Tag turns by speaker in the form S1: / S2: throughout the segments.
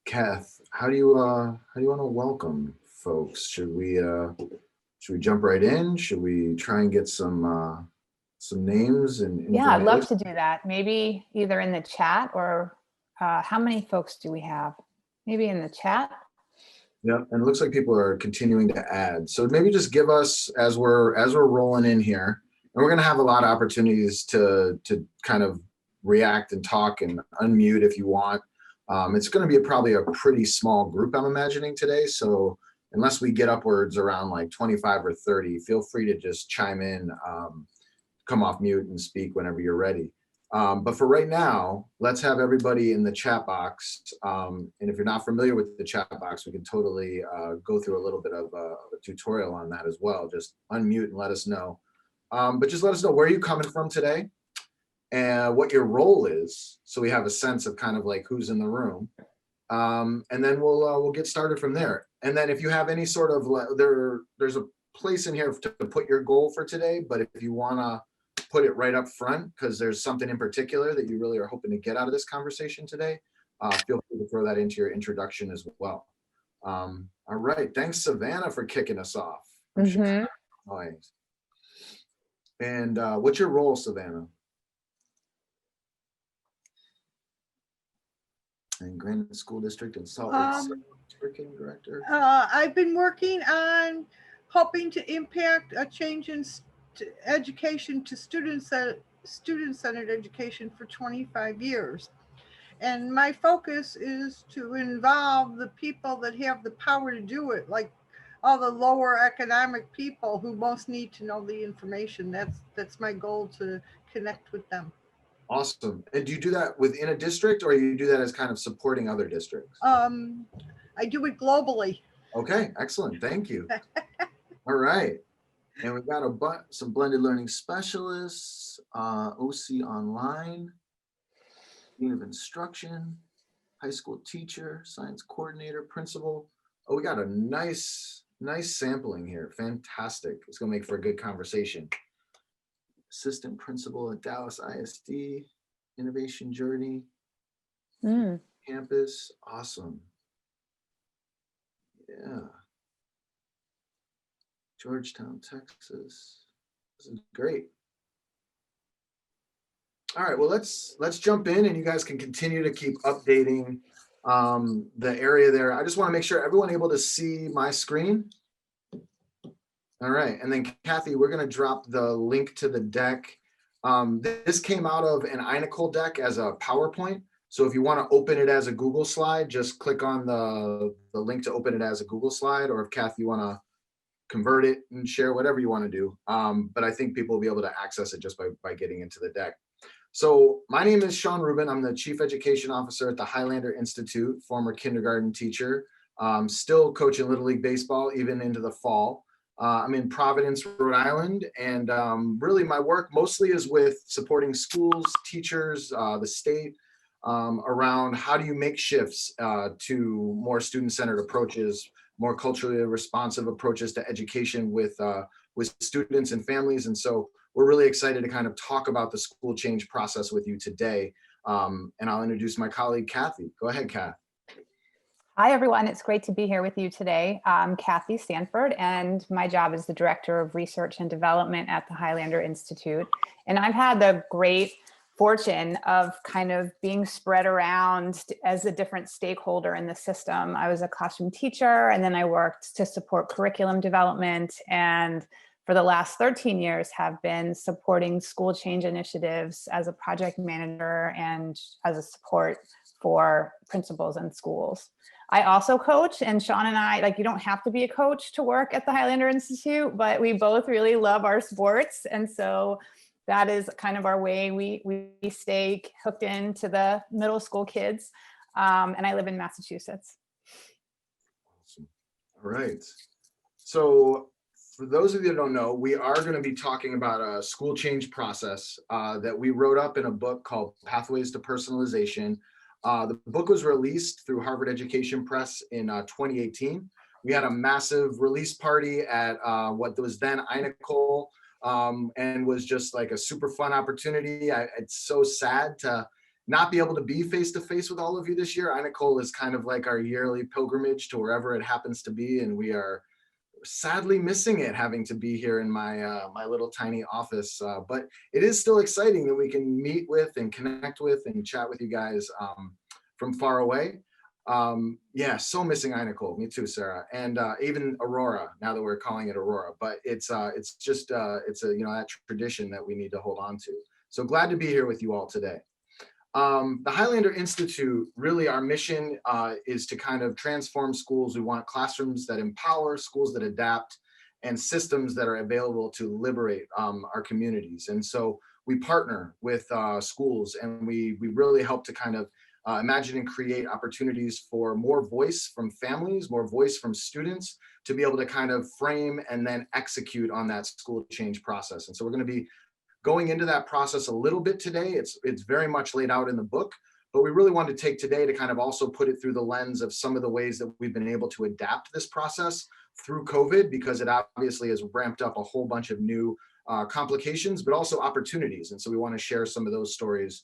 S1: Kath, how do you want to welcome folks? Should we jump right in? Should we try and get some names and
S2: Yeah, I'd love
S1: information?
S2: to do that. Maybe either in the chat or how many folks do we have? Maybe in the chat.
S1: Yeah, and it looks like people are continuing to add. So maybe just give us as we're rolling in here, and we're going to have a lot of opportunities to kind of react and talk and unmute if you want. It's going to be probably a pretty small group, I'm imagining today. So unless we get upwards around like 25 or 30, feel free to just chime in, come off mute and speak whenever you're ready. But for right now, let's have everybody in the chat box. And if you're not familiar with the chat box, we can totally go through a little bit of a tutorial on that as well. Just unmute and let us know. But just let us know where you're coming from today and what your role is, so we have a sense of kind of like who's in the room. And then we'll get started from there. And then if you have any sort of there's a place in here to put your goal for today. But if you want to put it right up front because there's something in particular that you really are hoping to get out of this conversation today, feel free to throw that into your introduction as well. All right, thanks Savannah for kicking us off. And what's your role, Savannah? And Granite School District in Salt Lake City, curriculum director.
S3: I've been working on helping to impact a change in education to student-centered education for 25 years. And my focus is to involve the people that have the power to do it, like all the lower economic people who most need to know the information. That's my goal, to connect with them.
S1: Awesome. And do you do that within a district, or you do that as kind of supporting other districts?
S3: I do it globally.
S1: Okay, excellent. Thank you. All right. And we've got some blended learning specialists, OC online, dean of instruction, high school teacher, science coordinator, principal. Oh, we got a nice sampling here. Fantastic. It's going to make for a good conversation. Assistant principal at Dallas ISD, innovation journey, campus. Awesome. Yeah. Georgetown, Texas. This is great. All right, well, let's jump in, and you guys can continue to keep updating the area there. I just want to make sure everyone able to see my screen. All right, and then Cathy, we're going to drop the link to the deck. This came out of an iNicole deck as a PowerPoint. So if you want to open it as a Google slide, just click on the link to open it as a Google slide, or if Cathy, you want to convert it and share, whatever you want to do. But I think people will be able to access it just by getting into the deck. So my name is Shawn Rubin. I'm the Chief Education Officer at the Highlander Institute, former kindergarten teacher, still coaching Little League Baseball even into the fall. I'm in Providence, Rhode Island, and really my work mostly is with supporting schools, teachers, the state, around how do you make shifts to more student-centered approaches, more culturally responsive approaches to education with students and families. And so we're really excited to kind of talk about the school change process with you today. And I'll introduce my colleague, Cathy. Go ahead, Kath.
S2: Hi, everyone. It's great to be here with you today. I'm Cathy Sanford, and my job is the Director of Research and Development at the Highlander Institute. And I've had the great fortune of kind of being spread around as a different stakeholder in the system. I was a classroom teacher, and then I worked to support curriculum development, and for the last 13 years have been supporting school change initiatives as a project manager and as a support for principals and schools. I also coach, and Shawn and I, like, you don't have to be a coach to work at the Highlander Institute, but we both really love our sports. And so that is kind of our way we stay hooked into the middle school kids. And I live in Massachusetts.
S1: Awesome. All right. So for those of you that don't know, we are going to be talking about a school change process that we wrote up in a book called Pathways to Personalization. The book was released through Harvard Education Press in 2018. We had a massive release party at what was then iNicole, and was just like a super fun opportunity. It's so sad to not be able to be face to face with all of you this year. Nicole is kind of like our yearly pilgrimage to wherever it happens to be, and we are sadly missing it, having to be here in my my little tiny office. But it is still exciting that we can meet with and connect with and chat with you guys from far away. Yeah, so missing Nicole. Me too, Sarah, and even Aurora. Now that we're calling it Aurora, but it's just it's a that tradition that we need to hold on to. So glad to be here with you all today. The Highlander Institute, really our mission is to kind of transform schools. We want classrooms that empower, schools that adapt, and systems that are available to liberate our communities. And so we partner with schools, and we really help to kind of imagine and create opportunities for more voice from families, more voice from students, to be able to kind of frame and then execute on that school change process. And so we're going to be going into that process a little bit today. It's very much laid out in the book, but we really wanted to take today to kind of also put it through the lens of some of the ways that we've been able to adapt this process through COVID, because it obviously has ramped up a whole bunch of new complications, but also opportunities. And so we want to share some of those stories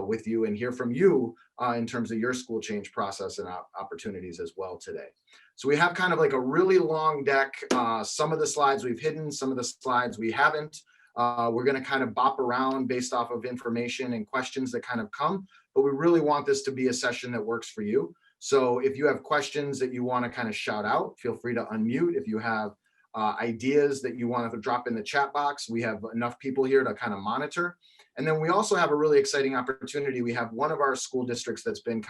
S1: with you and hear from you in terms of your school change process and opportunities as well today. So we have kind of like a really long deck. Some of the slides we've hidden, some of the slides we haven't. We're going to kind of bop around based off of information and questions that kind of come, but we really want this to be a session that works for you. So if you have questions that you want to kind of shout out, feel free to unmute. If you have ideas that you want to drop in the chat box, we have enough people here to kind of monitor. And then we also have a really exciting opportunity. We have one of our school districts that's been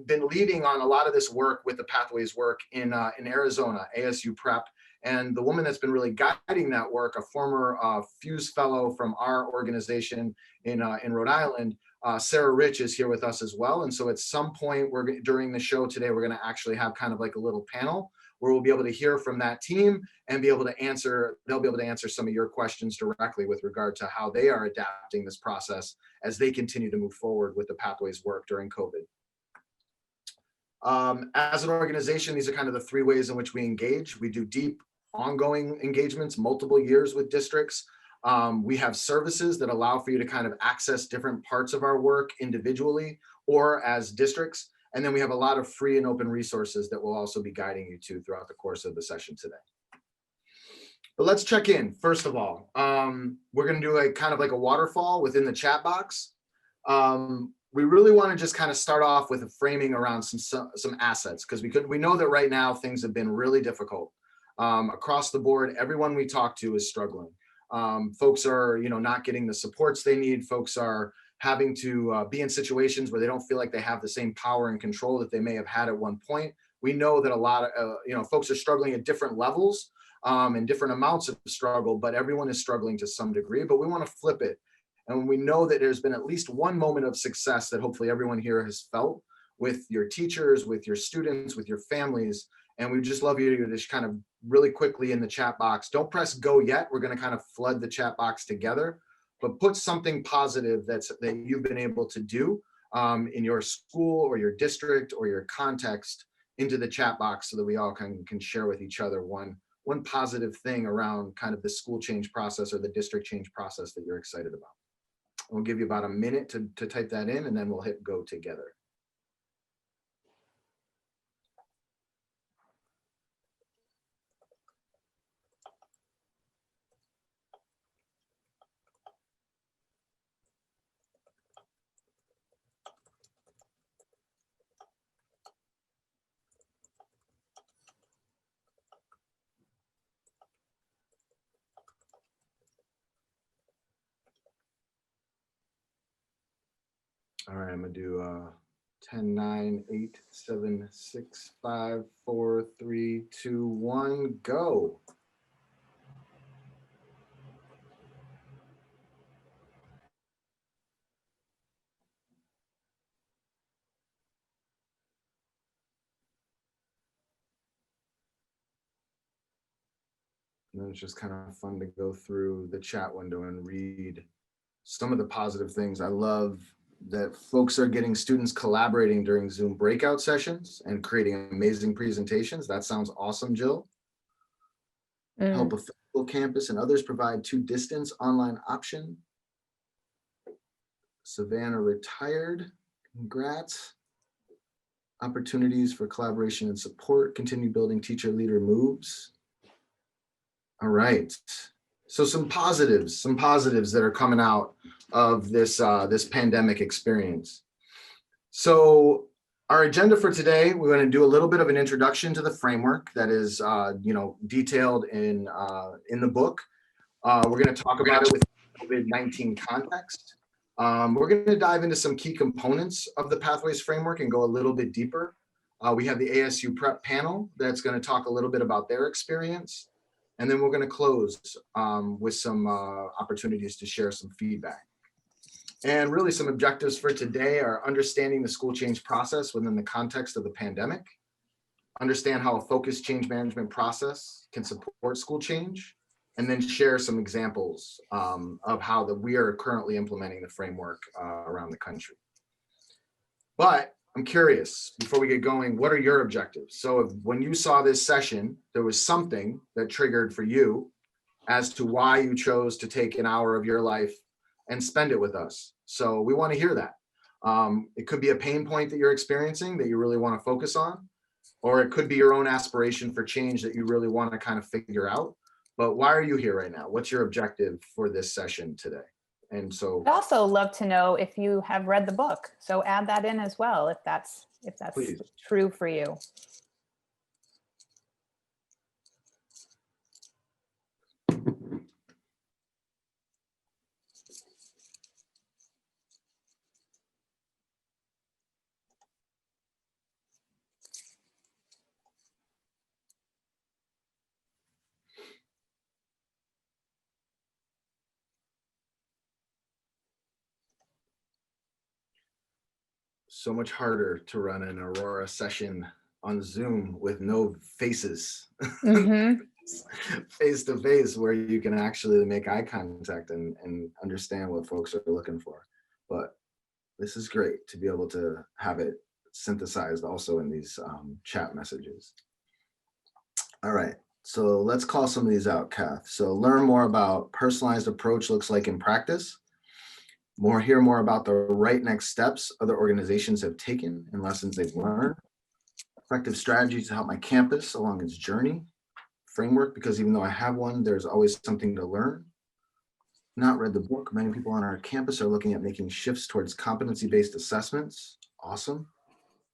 S1: leading on a lot of this work with the Pathways work in Arizona, ASU Prep. And the woman that's been really guiding that work, a former Fuse fellow from our organization in Rhode Island, Sarah Rich, is here with us as well. And so at some point during the show today, we're going to actually have kind of like a little panel where we'll be able to hear from that team and be able to answer, they'll be able to answer some of your questions directly with regard to how they are adapting this process as they continue to move forward with the Pathways work during COVID. As an organization, these are kind of the three ways in which we engage. We do deep, ongoing engagements, multiple years with districts. We have services that allow for you to kind of access different parts of our work individually or as districts. And then we have a lot of free and open resources that we'll also be guiding you to throughout the course of the session today. But let's check in. First of all, we're going to do a kind of like a waterfall within the chat box. We really want to just kind of start off with a framing around some assets, because we know that right now things have been really difficult. Across the board, everyone we talk to is struggling. Folks are, not getting the supports they need. Folks are having to be in situations where they don't feel like they have the same power and control that they may have had at one point. We know that a lot of, folks are struggling at different levels and different amounts of struggle, but everyone is struggling to some degree. But we want to flip it. And we know that there's been at least one moment of success that hopefully everyone here has felt with your teachers, with your students, with your families. And we just love you to just kind of really quickly in the chat box. Don't press go yet. We're going to kind of flood the chat box together, but put something positive that you've been able to do in your school or your district or your context into the chat box, so that we all can share with each other one positive thing around kind of the school change process or the district change process that you're excited about. We'll give you about a minute to type that in, and then we'll hit go together. All right, I'm gonna do 10, 9, 8, 7, 6, 5, 4, 3, 2, 1, go. And then it's just kind of fun to go through the chat window and read some of the positive things. I love that folks are getting students collaborating during Zoom breakout sessions and creating amazing presentations. That sounds awesome, Jill. Help a physical campus and others provide 2 distance online option. Savannah retired. Congrats. Opportunities for collaboration and support. Continue building teacher leader moves. All right. So some positives that are coming out of this this pandemic experience. So our agenda for today, we're going to do a little bit of an introduction to the framework that is detailed in the book. We're going to talk about it with COVID-19 context. We're going to dive into some key components of the Pathways framework and go a little bit deeper. We have the ASU prep panel that's going to talk a little bit about their experience. And then we're going to close with some opportunities to share some feedback. And really some objectives for today are understanding the school change process within the context of the pandemic, understand how a focused change management process can support school change, and then share some examples of how we are currently implementing the framework around the country. But I'm curious, before we get going, what are your objectives? So when you saw this session, there was something that triggered for you as to why you chose to take an hour of your life and spend it with us. So we want to hear that. It could be a pain point that you're experiencing that you really want to focus on, or it could be your own aspiration for change that you really want to kind of figure out. But why are you here right now? What's your objective for this session today? And so
S2: I'd also love to know if you have read the book. So add that in as well, if that's
S1: please.
S2: true for you.
S1: So much harder to run an Aurora session on Zoom with no faces, face to face, where you can actually make eye contact and understand what folks are looking for. But this is great to be able to have it synthesized also in these chat messages. All right, so let's call some of these out, Kath. So learn more about personalized approach looks like in practice. Hear more about the right next steps other organizations have taken and lessons they've learned. Effective strategies to help my campus along its journey. Framework, because even though I have one, there's always something to learn. Not read the book. Many people on our campus are looking at making shifts towards competency-based assessments. Awesome.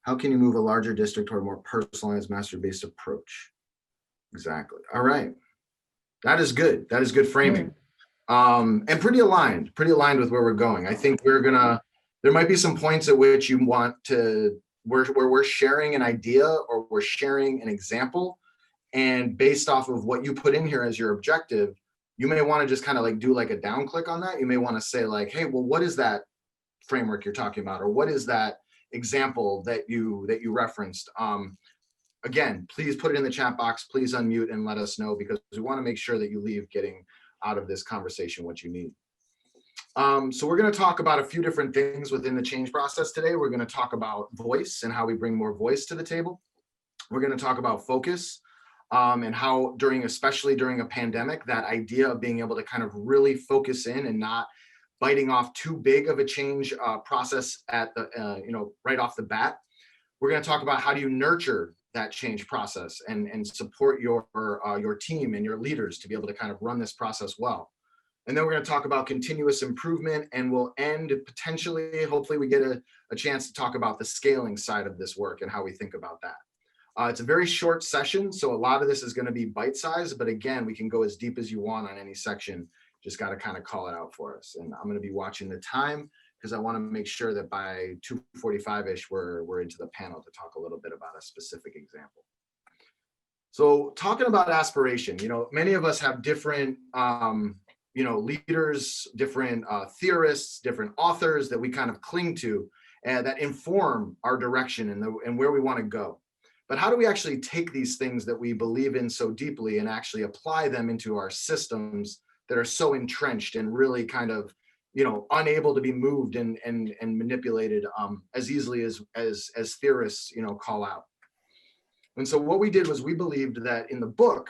S1: How can you move a larger district toward a more personalized master-based approach? Exactly. All right. That is good. That is good framing. And pretty aligned with where we're going. I think there might be some points at which you want to, where we're sharing an idea or we're sharing an example, and based off of what you put in here as your objective, you may want to just kind of like do like a down click on that. You may want to say like, hey, well, what is that framework you're talking about? Or what is that example that you referenced? Again, please put it in the chat box, please unmute and let us know, because we want to make sure that you leave getting out of this conversation what you need. So we're going to talk about a few different things within the change process today. We're going to talk about voice and how we bring more voice to the table. We're going to talk about focus and how especially during a pandemic, that idea of being able to kind of really focus in and not biting off too big of a change process at the right off the bat. We're going to talk about how do you nurture that change process and support your team and your leaders to be able to kind of run this process well. And then we're going to talk about continuous improvement, and we'll end potentially, hopefully we get a chance to talk about the scaling side of this work and how we think about that. It's a very short session, so a lot of this is going to be bite-sized, but again, we can go as deep as you want on any section. Just got to kind of call it out for us. And I'm going to be watching the time because I want to make sure that by 2:45-ish, we're into the panel to talk a little bit about a specific example. So talking about aspiration, many of us have different, leaders, different theorists, different authors that we kind of cling to and that inform our direction and where we want to go. But how do we actually take these things that we believe in so deeply and actually apply them into our systems that are so entrenched and really kind of unable to be moved and manipulated as easily as theorists call out. And so what we did was we believed that in the book,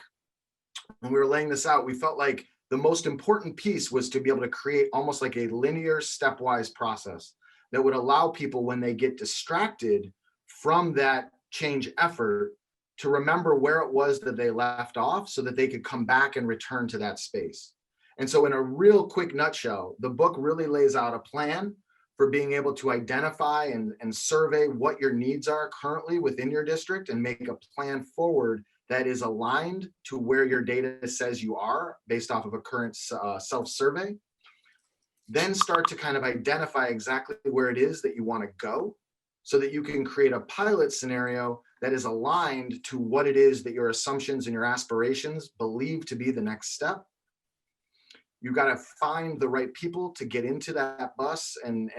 S1: when we were laying this out, we felt like the most important piece was to be able to create almost like a linear stepwise process that would allow people, when they get distracted from that change effort, to remember where it was that they left off so that they could come back and return to that space. And so in a real quick nutshell, the book really lays out a plan for being able to identify and survey what your needs are currently within your district and make a plan forward that is aligned to where your data says you are based off of a current self-survey. Then start to kind of identify exactly where it is that you want to go so that you can create a pilot scenario that is aligned to what it is that your assumptions and your aspirations believe to be the next step. You got to find the right people to get into that bus and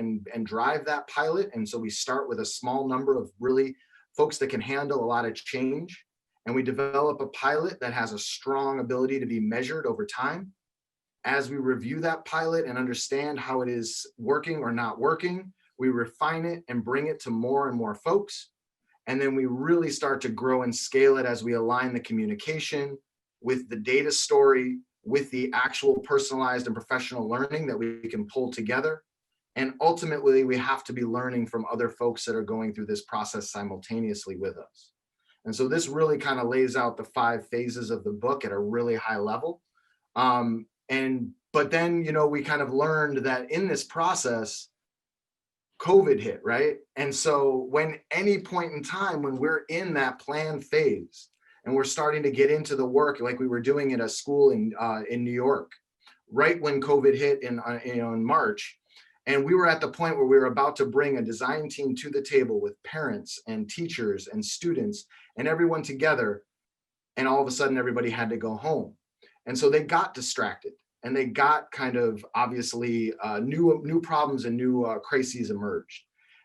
S1: drive that pilot. And so we start with a small number of really folks that can handle a lot of change. And we develop a pilot that has a strong ability to be measured over time. As we review that pilot and understand how it is working or not working, we refine it and bring it to more and more folks. And then we really start to grow and scale it as we align the communication with the data story, with the actual personalized and professional learning that we can pull together. And ultimately, we have to be learning from other folks that are going through this process simultaneously with us. And so this really kind of lays out the 5 phases of the book at a really high level. But then, you know, we kind of learned that in this process, COVID hit, right? And so when any point in time when we're in that plan phase and we're starting to get into the work like we were doing at a school in New York, right when COVID hit in March, and we were at the point where we were about to bring a design team to the table with parents and teachers and students and everyone together, and all of a sudden everybody had to go home. And so they got distracted. And they got kind of obviously new problems and new crises emerged.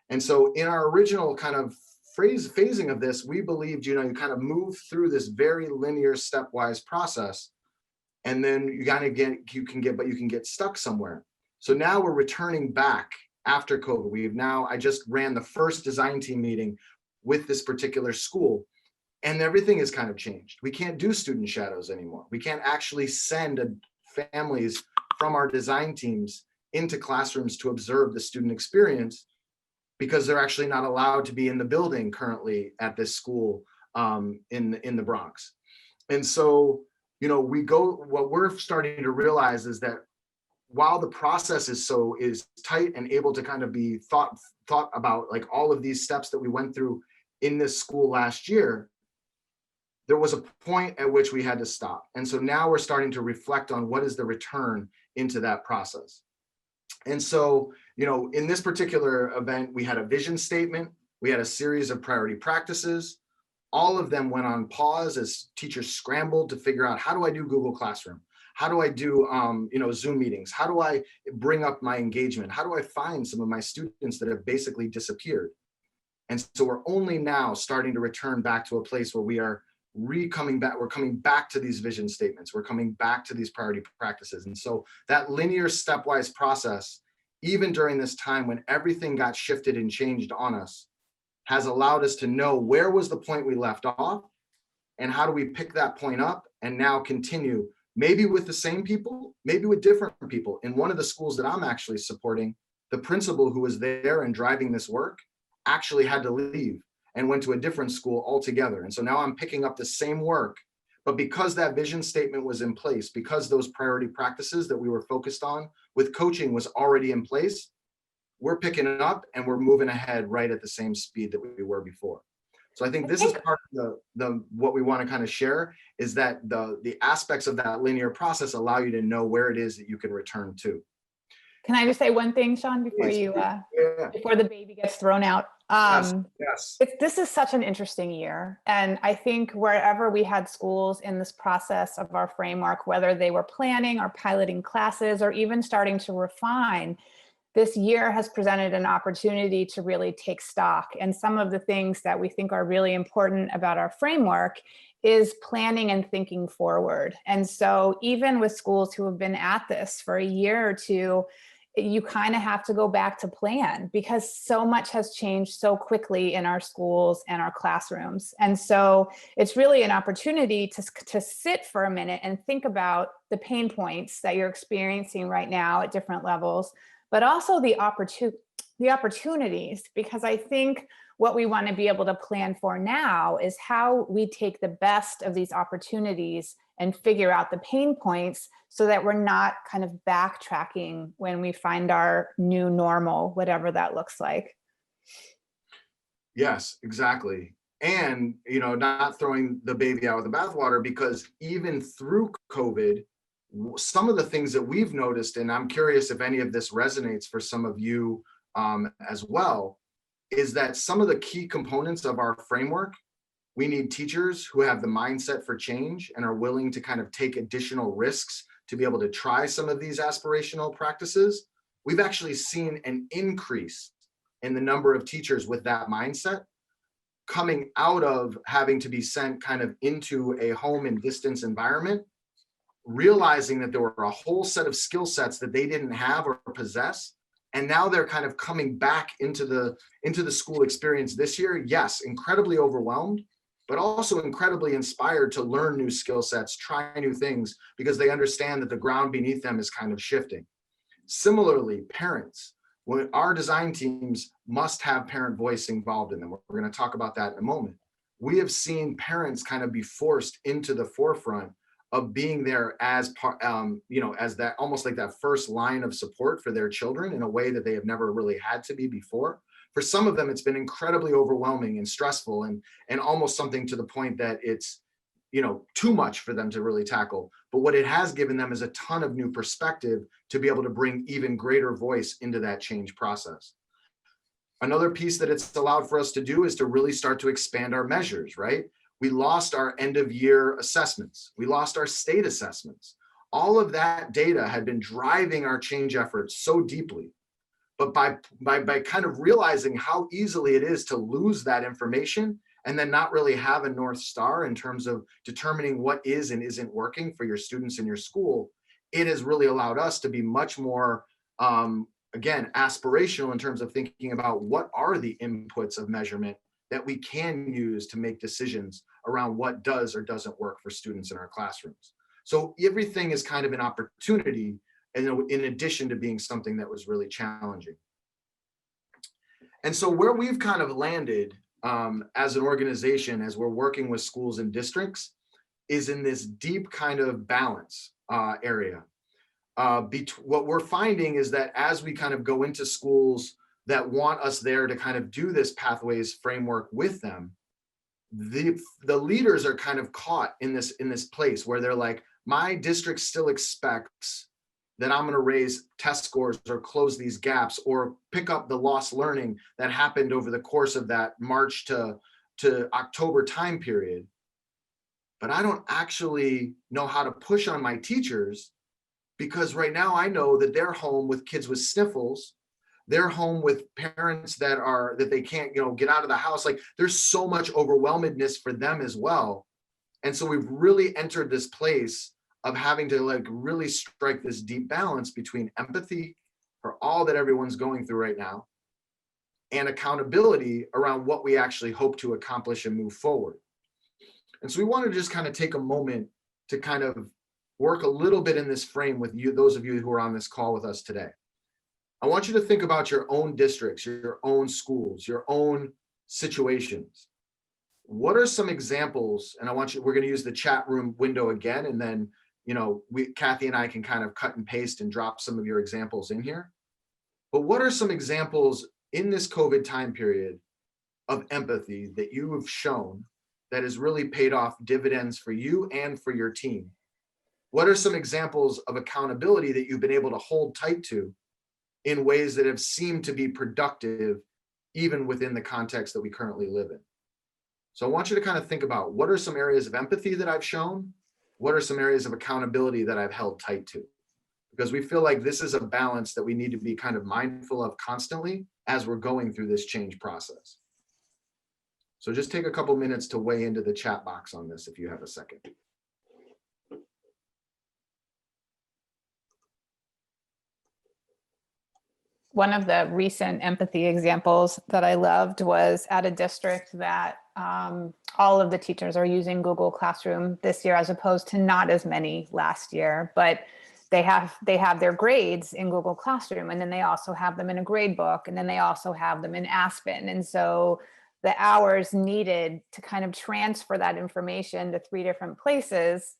S1: And so in our original kind of phasing of this, we believed, you know, you kind of move through this very linear stepwise process, and then you can get stuck somewhere. So now we're returning back after COVID. I just ran the first design team meeting with this particular school, and everything has kind of changed. We can't do student shadows anymore. We can't actually send families from our design teams into classrooms to observe the student experience because they're actually not allowed to be in the building currently at this school in the Bronx. And so, you know, what we're starting to realize is that while the process is tight and able to kind of be thought about, like all of these steps that we went through in this school last year, there was a point at which we had to stop. And so now we're starting to reflect on what is the return into that process. And so, you know, in this particular event, we had a vision statement, we had a series of priority practices. All of them went on pause as teachers scrambled to figure out, how do I do Google Classroom? How do I do Zoom meetings? How do I bring up my engagement? How do I find some of my students that have basically disappeared? And so we're only now starting to return back to a place where we are coming back to these vision statements. We're coming back to these priority practices. And so that linear stepwise process, even during this time when everything got shifted and changed on us, has allowed us to know where was the point we left off and how do we pick that point up and now continue, maybe with the same people, maybe with different people. In one of the schools that I'm actually supporting, the principal who was there and driving this work actually had to leave and went to a different school altogether. And so now I'm picking up the same work, but because that vision statement was in place, because those priority practices that we were focused on with coaching was already in place, we're picking it up and we're moving ahead right at the same speed that we were before. So I think this is part of what we want to kind of share, is that the aspects of that linear process allow you to know where it is that you can return to.
S2: Can I just say one thing, Shawn, before before the baby gets thrown out?
S1: Yes.
S2: This is such an interesting year. And I think wherever we had schools in this process of our framework, whether they were planning or piloting classes or even starting to refine, this year has presented an opportunity to really take stock. And some of the things that we think are really important about our framework is planning and thinking forward. And so even with schools who have been at this for a year or two, you kind of have to go back to plan because so much has changed so quickly in our schools and our classrooms. And so it's really an opportunity to sit for a minute and think about the pain points that you're experiencing right now at different levels, but also the opportunities, because I think what we want to be able to plan for now is how we take the best of these opportunities and figure out the pain points so that we're not kind of backtracking when we find our new normal, whatever that looks like.
S1: Yes, exactly. And, not throwing the baby out with the bathwater, because even through COVID, some of the things that we've noticed, and I'm curious if any of this resonates for some of you as well, is that some of the key components of our framework, we need teachers who have the mindset for change and are willing to kind of take additional risks to be able to try some of these aspirational practices. We've actually seen an increase in the number of teachers with that mindset coming out of having to be sent kind of into a home and distance environment, realizing that there were a whole set of skill sets that they didn't have or possess. And now they're kind of coming back into the school experience this year. Yes, incredibly overwhelmed, but also incredibly inspired to learn new skill sets, try new things, because they understand that the ground beneath them is kind of shifting. Similarly, parents, when our design teams must have parent voice involved in them. We're going to talk about that in a moment. We have seen parents kind of be forced into the forefront of being there as part, as that almost like that first line of support for their children in a way that they have never really had to be before. For some of them, it's been incredibly overwhelming and stressful and almost something to the point that it's, too much for them to really tackle. But what it has given them is a ton of new perspective to be able to bring even greater voice into that change process. Another piece that it's allowed for us to do is to really start to expand our measures, right? We lost our end of year assessments. We lost our state assessments. All of that data had been driving our change efforts so deeply. But by kind of realizing how easily it is to lose that information and then not really have a North Star in terms of determining what is and isn't working for your students in your school, it has really allowed us to be much more, again, aspirational in terms of thinking about what are the inputs of measurement that we can use to make decisions around what does or doesn't work for students in our classrooms. So everything is kind of an opportunity, in addition to being something that was really challenging. And so where we've kind of landed as an organization, as we're working with schools and districts, is in this deep kind of balance area. What we're finding is that as we kind of go into schools that want us there to kind of do this pathways framework with them, the leaders are kind of caught in this place where they're like, my district still expects that I'm going to raise test scores or close these gaps or pick up the lost learning that happened over the course of that March to October time period. But I don't actually know how to push on my teachers, because right now I know that they're home with kids with sniffles. They're home with parents that they can't, get out of the house. Like, there's so much overwhelmedness for them as well. And so we've really entered this place of having to really strike this deep balance between empathy for all that everyone's going through right now and accountability around what we actually hope to accomplish and move forward. And so we want to just kind of take a moment to kind of work a little bit in this frame with you, those of you who are on this call with us today. I want you to think about your own districts, your own schools, your own situations. What are some examples? And we're going to use the chat room window again, and then Cathy and I can kind of cut and paste and drop some of your examples in here. But what are some examples in this COVID time period of empathy that you have shown that has really paid off dividends for you and for your team? What are some examples of accountability that you've been able to hold tight to in ways that have seemed to be productive, even within the context that we currently live in? So I want you to kind of think about, what are some areas of empathy that I've shown? What are some areas of accountability that I've held tight to? Because we feel like this is a balance that we need to be kind of mindful of constantly as we're going through this change process. So just take a couple minutes to weigh into the chat box on this if you have a second.
S2: One of the recent empathy examples that I loved was at a district that all of the teachers are using Google Classroom this year, as opposed to not as many last year. But they have their grades in Google Classroom, and then they also have them in a grade book, and then they also have them in Aspen. And so the hours needed to kind of transfer that information to 3 different places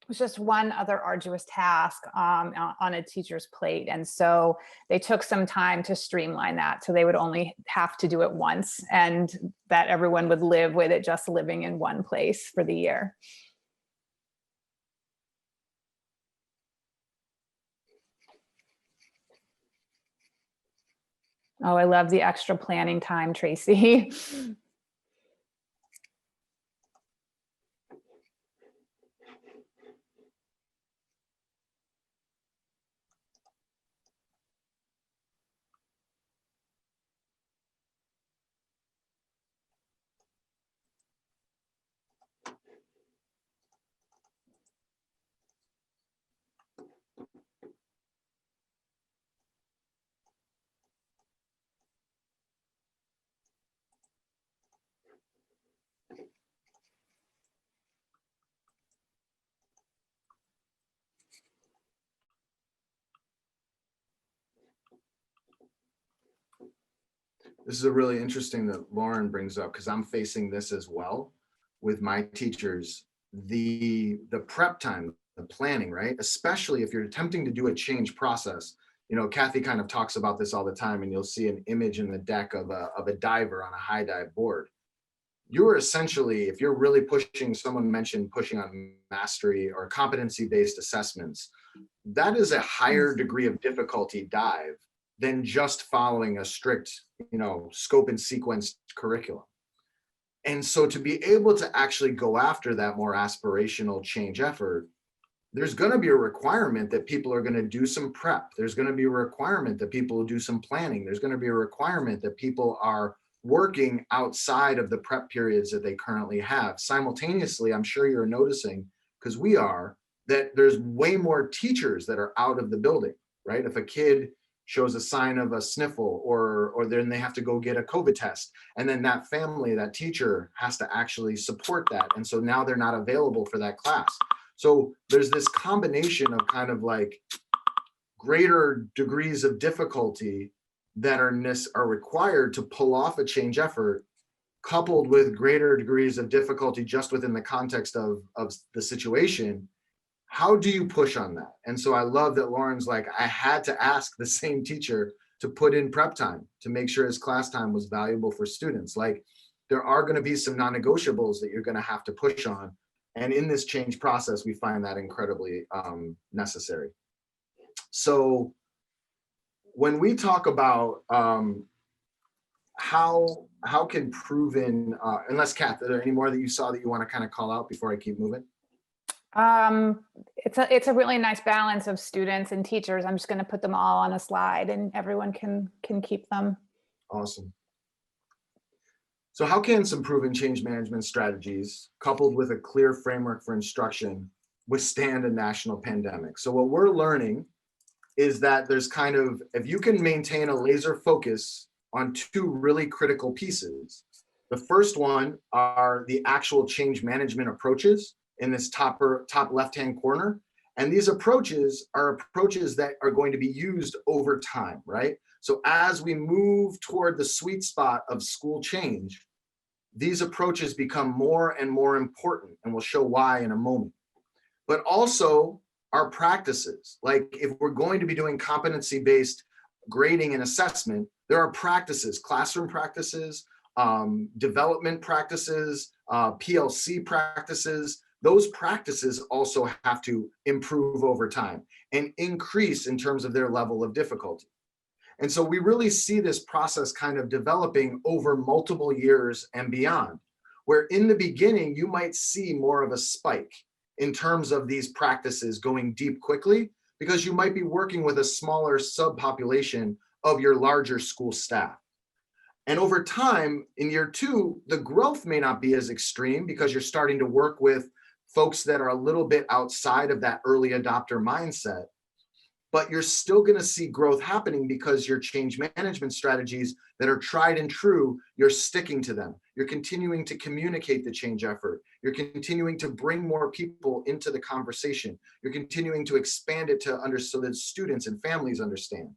S2: was just one other arduous task on a teacher's plate. And so they took some time to streamline that, so they would only have to do it once, and that everyone would live with it just living in one place for the year. Oh, I love the extra planning time, Tracy.
S1: This is a really interesting that Lauren brings up, because I'm facing this as well with my teachers. The prep time, the planning, right? Especially if you're attempting to do a change process. You know, Cathy kind of talks about this all the time, and you'll see an image in the deck of a diver on a high dive board. You're essentially, if you're really pushing, someone mentioned pushing on mastery or competency-based assessments, that is a higher degree of difficulty dive than just following a strict, you know, scope and sequence curriculum. And so to be able to actually go after that more aspirational change effort, there's going to be a requirement that people are going to do some prep. There's going to be a requirement that people will do some planning. There's going to be a requirement that people are working outside of the prep periods that they currently have. Simultaneously, I'm sure you're noticing, because we are, that there's way more teachers that are out of the building, right? If a kid shows a sign of a sniffle, or then they have to go get a COVID test, and then that family, that teacher has to actually support that. And so now they're not available for that class. So there's this combination of kind of like greater degrees of difficulty that are required to pull off a change effort, coupled with greater degrees of difficulty just within the context of the situation. How do you push on that? And so I love that Lauren's like, I had to ask the same teacher to put in prep time to make sure his class time was valuable for students. Like, there are going to be some non-negotiables that you're going to have to push on. And in this change process, we find that incredibly necessary. So when we talk about how can proven, unless Kath, are there any more that you saw that you want to kind of call out before I keep moving?
S2: It's a really nice balance of students and teachers. I'm just going to put them all on a slide, and everyone can keep them.
S1: Awesome. So how can some proven change management strategies, coupled with a clear framework for instruction, withstand a national pandemic? So what we're learning is that there's kind of, if you can maintain a laser focus on 2 really critical pieces. The first one are the actual change management approaches in this top left-hand corner. And these approaches are approaches that are going to be used over time, right? So as we move toward the sweet spot of school change, these approaches become more and more important, and we'll show why in a moment. But also our practices, like if we're going to be doing competency-based grading and assessment, there are practices, classroom practices, development practices, PLC practices. Those practices also have to improve over time and increase in terms of their level of difficulty. And so we really see this process kind of developing over multiple years and beyond, where in the beginning, you might see more of a spike in terms of these practices going deep quickly, because you might be working with a smaller subpopulation of your larger school staff. And over time, in year 2, the growth may not be as extreme because you're starting to work with folks that are a little bit outside of that early adopter mindset. but you're still going to see growth happening because your change management strategies that are tried and true, you're sticking to them. You're continuing to communicate the change effort. You're continuing to bring more people into the conversation. You're continuing to expand it so that students and families understand.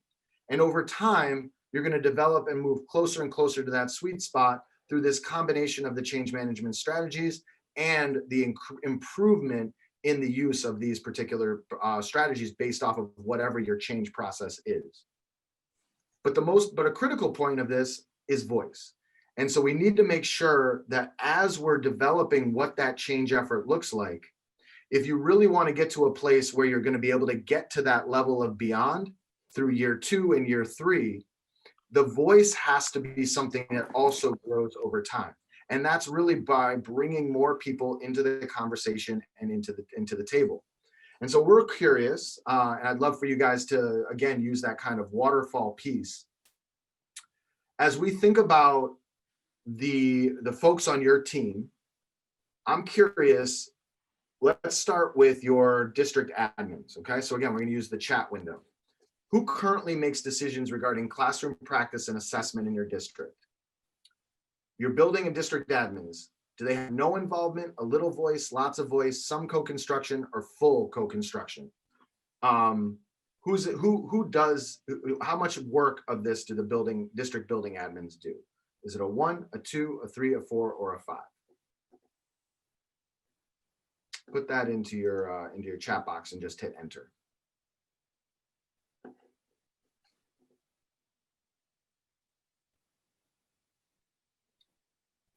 S1: And over time, you're going to develop and move closer and closer to that sweet spot through this combination of the change management strategies and the improvement in the use of these particular strategies based off of whatever your change process is. But a critical point of this is voice. And so we need to make sure that as we're developing what that change effort looks like, if you really want to get to a place where you're going to be able to get to that level of beyond through year 2 and year 3, the voice has to be something that also grows over time. And that's really by bringing more people into the conversation and into the table. And so we're curious, and I'd love for you guys to, again, use that kind of waterfall piece. As we think about the folks on your team, I'm curious, let's start with your district admins, okay? So again, we're gonna use the chat window. Who currently makes decisions regarding classroom practice and assessment in your district? Your building and district admins, do they have no involvement, a little voice, lots of voice, some co-construction, or full co-construction? How much work of this do the district building admins do? Is it a 1, a 2, a 3, a 4, or a 5? Put that into your chat box and just hit enter.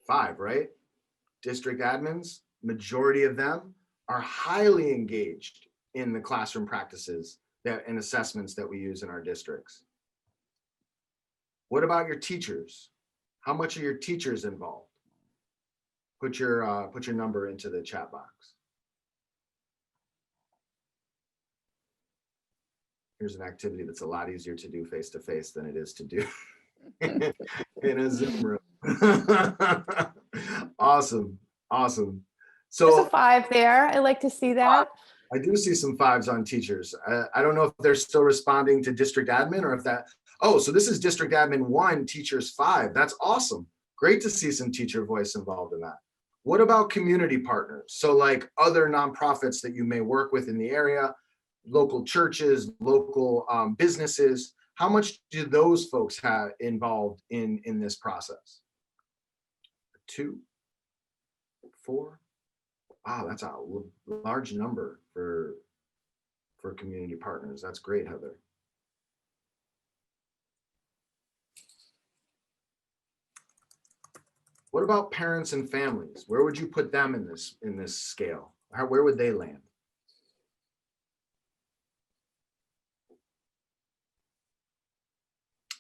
S1: Five, right? District admins, majority of them are highly engaged in the classroom practices and assessments that we use in our districts. What about your teachers? How much are your teachers involved? Put your number into the chat box. Here's an activity that's a lot easier to do face-to-face than it is to do in a Zoom room. Awesome. So
S2: there's a 5 there. I like to see that.
S1: I do see some 5s on teachers. I don't know if they're still responding to district admin or if that, so this is district admin 1, teachers 5. That's awesome. Great to see some teacher voice involved in that. What about community partners? So like other nonprofits that you may work with in the area, local churches, local businesses, how much do those folks have involved in this process? 2, 4. Wow, that's a large number for community partners. That's great, Heather. What about parents and families? Where would you put them in this scale? Where would they land?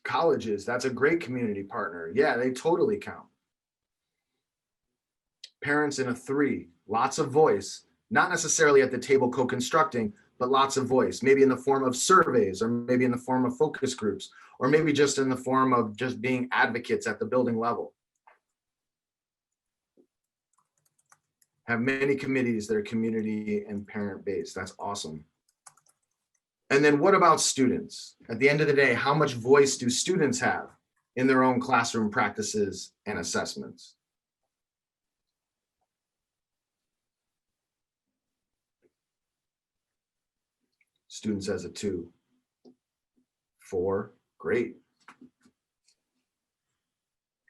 S1: Colleges, that's a great community partner. Yeah, they totally count. Parents in a 3, lots of voice, not necessarily at the table co-constructing, but lots of voice, maybe in the form of surveys, or maybe in the form of focus groups, or maybe just in the form of just being advocates at the building level. Have many committees that are community and parent based. That's awesome. And then what about students? At the end of the day, how much voice do students have in their own classroom practices and assessments? Students as a 2. 4, great.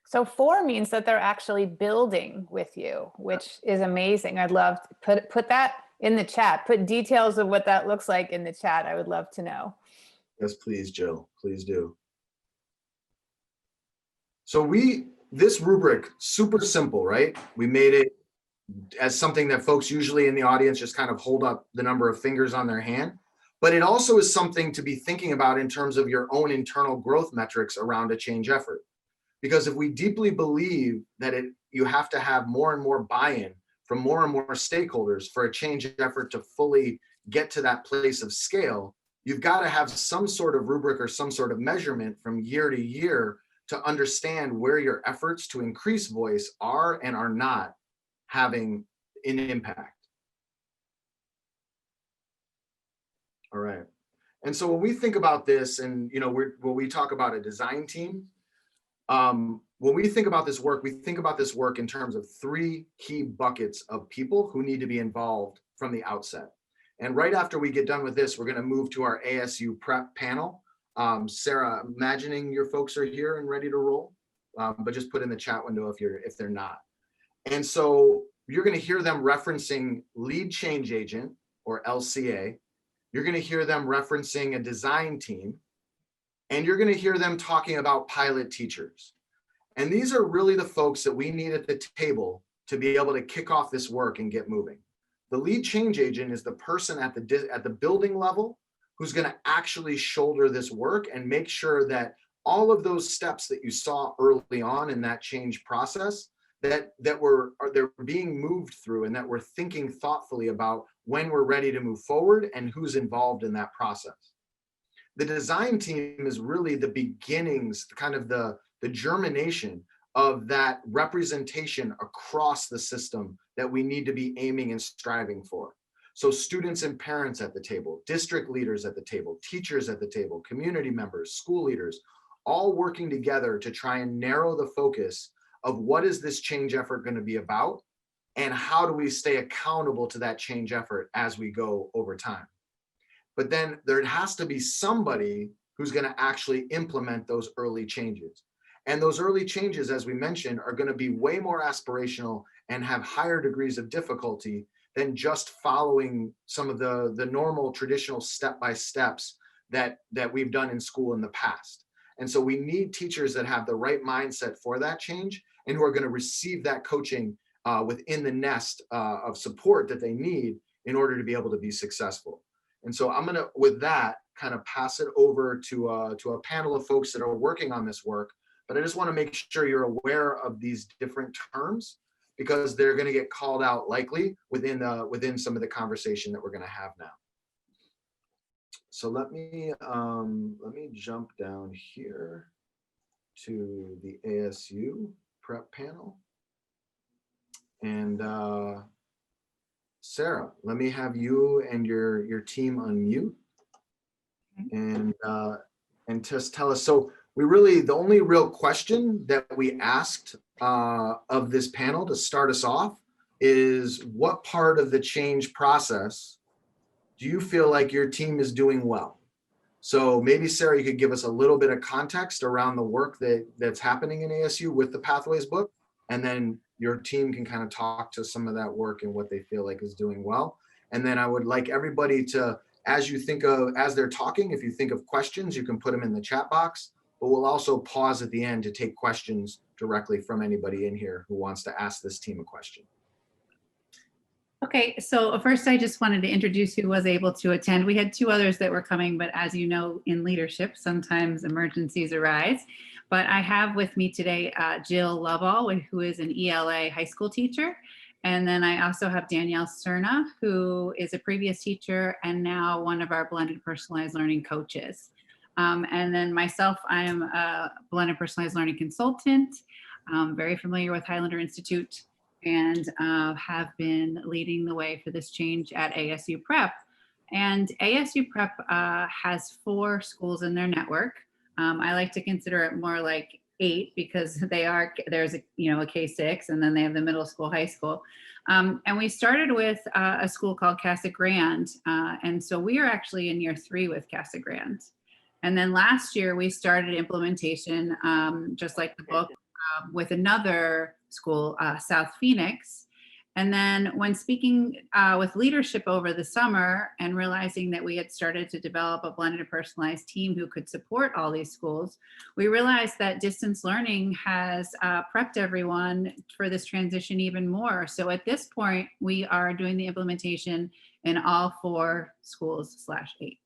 S2: So 4 means that they're actually building with you, which is amazing. I'd love to put that in the chat. Put details of what that looks like in the chat. I would love to know.
S1: Yes, please, Jill. Please do. So this rubric, super simple, right? We made it as something that folks usually in the audience just kind of hold up the number of fingers on their hand. But it also is something to be thinking about in terms of your own internal growth metrics around a change effort. Because if we deeply believe that you have to have more and more buy-in from more and more stakeholders for a change effort to fully get to that place of scale, you've got to have some sort of rubric or some sort of measurement from year to year to understand where your efforts to increase voice are and are not having an impact. All right. And so when we think about this, and when we talk about a design team, when we think about this work, we think about this work in terms of 3 key buckets of people who need to be involved from the outset. And right after we get done with this, we're going to move to our ASU prep panel. Sarah, imagining your folks are here and ready to roll, but just put in the chat window if they're not. And so you're going to hear them referencing lead change agent, or LCA. You're going to hear them referencing a design team, and you're going to hear them talking about pilot teachers. And these are really the folks that we need at the table to be able to kick off this work and get moving. The lead change agent is the person at the building level who's going to actually shoulder this work and make sure that all of those steps that you saw early on in that change process, that they're being moved through, and that we're thinking thoughtfully about when we're ready to move forward and who's involved in that process. The design team is really the beginnings, kind of the germination of that representation across the system that we need to be aiming and striving for. So students and parents at the table, district leaders at the table, teachers at the table, community members, school leaders, all working together to try and narrow the focus of what is this change effort going to be about, and how do we stay accountable to that change effort as we go over time. But then there has to be somebody who's going to actually implement those early changes. And those early changes, as we mentioned, are going to be way more aspirational and have higher degrees of difficulty than just following some of the normal traditional step-by-steps that we've done in school in the past. And so we need teachers that have the right mindset for that change and who are going to receive that coaching within the nest of support that they need in order to be able to be successful. And so I'm going to, with that, kind of pass it over to a panel of folks that are working on this work. But I just want to make sure you're aware of these different terms, because they're going to get called out likely within some of the conversation that we're going to have now. So let me jump down here to the ASU prep panel. And Sarah, let me have you and your team unmute and just tell us. So the only real question that we asked of this panel to start us off is, what part of the change process do you feel like your team is doing well? So maybe Sarah, you could give us a little bit of context around the work that's happening in ASU with the Pathways book, and then your team can kind of talk to some of that work and what they feel like is doing well. And then I would like everybody to, as they're talking, if you think of questions, you can put them in the chat box, but we'll also pause at the end to take questions directly from anybody in here who wants to ask this team a question.
S4: Okay, so first I just wanted to introduce who was able to attend. We had 2 others that were coming, but as you know, in leadership, sometimes emergencies arise. But I have with me today Jill Lovell, who is an ELA high school teacher. And then I also have Danielle Cerna, who is a previous teacher and now one of our blended personalized learning coaches. And then myself, I am a blended personalized learning consultant, very familiar with Highlander Institute, and have been leading the way for this change at ASU Prep. And ASU Prep has 4 schools in their network. I like to consider it more like 8 because there's a K6, and then they have the middle school, high school. And we started with a school called Casa Grande. And so we are actually in year 3 with Casa Grande. And then last year we started implementation, just like the book, with another school, South Phoenix. And then when speaking with leadership over the summer and realizing that we had started to develop a blended and personalized team who could support all these schools, we realized that distance learning has prepped everyone for this transition even more. So at this point, we are doing the implementation in all 4 schools /8.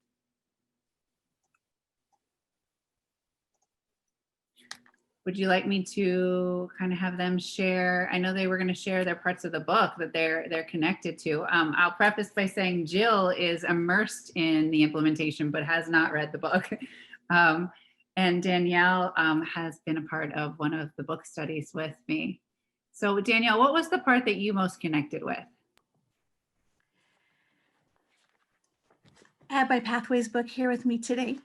S4: Would you like me to kind of have them share? I know they were going to share their parts of the book that they're connected to. I'll preface by saying Jill is immersed in the implementation, but has not read the book. And Danielle has been a part of one of the book studies with me. So Danielle, what was the part that you most connected with?
S5: I have my Pathways book here with me today.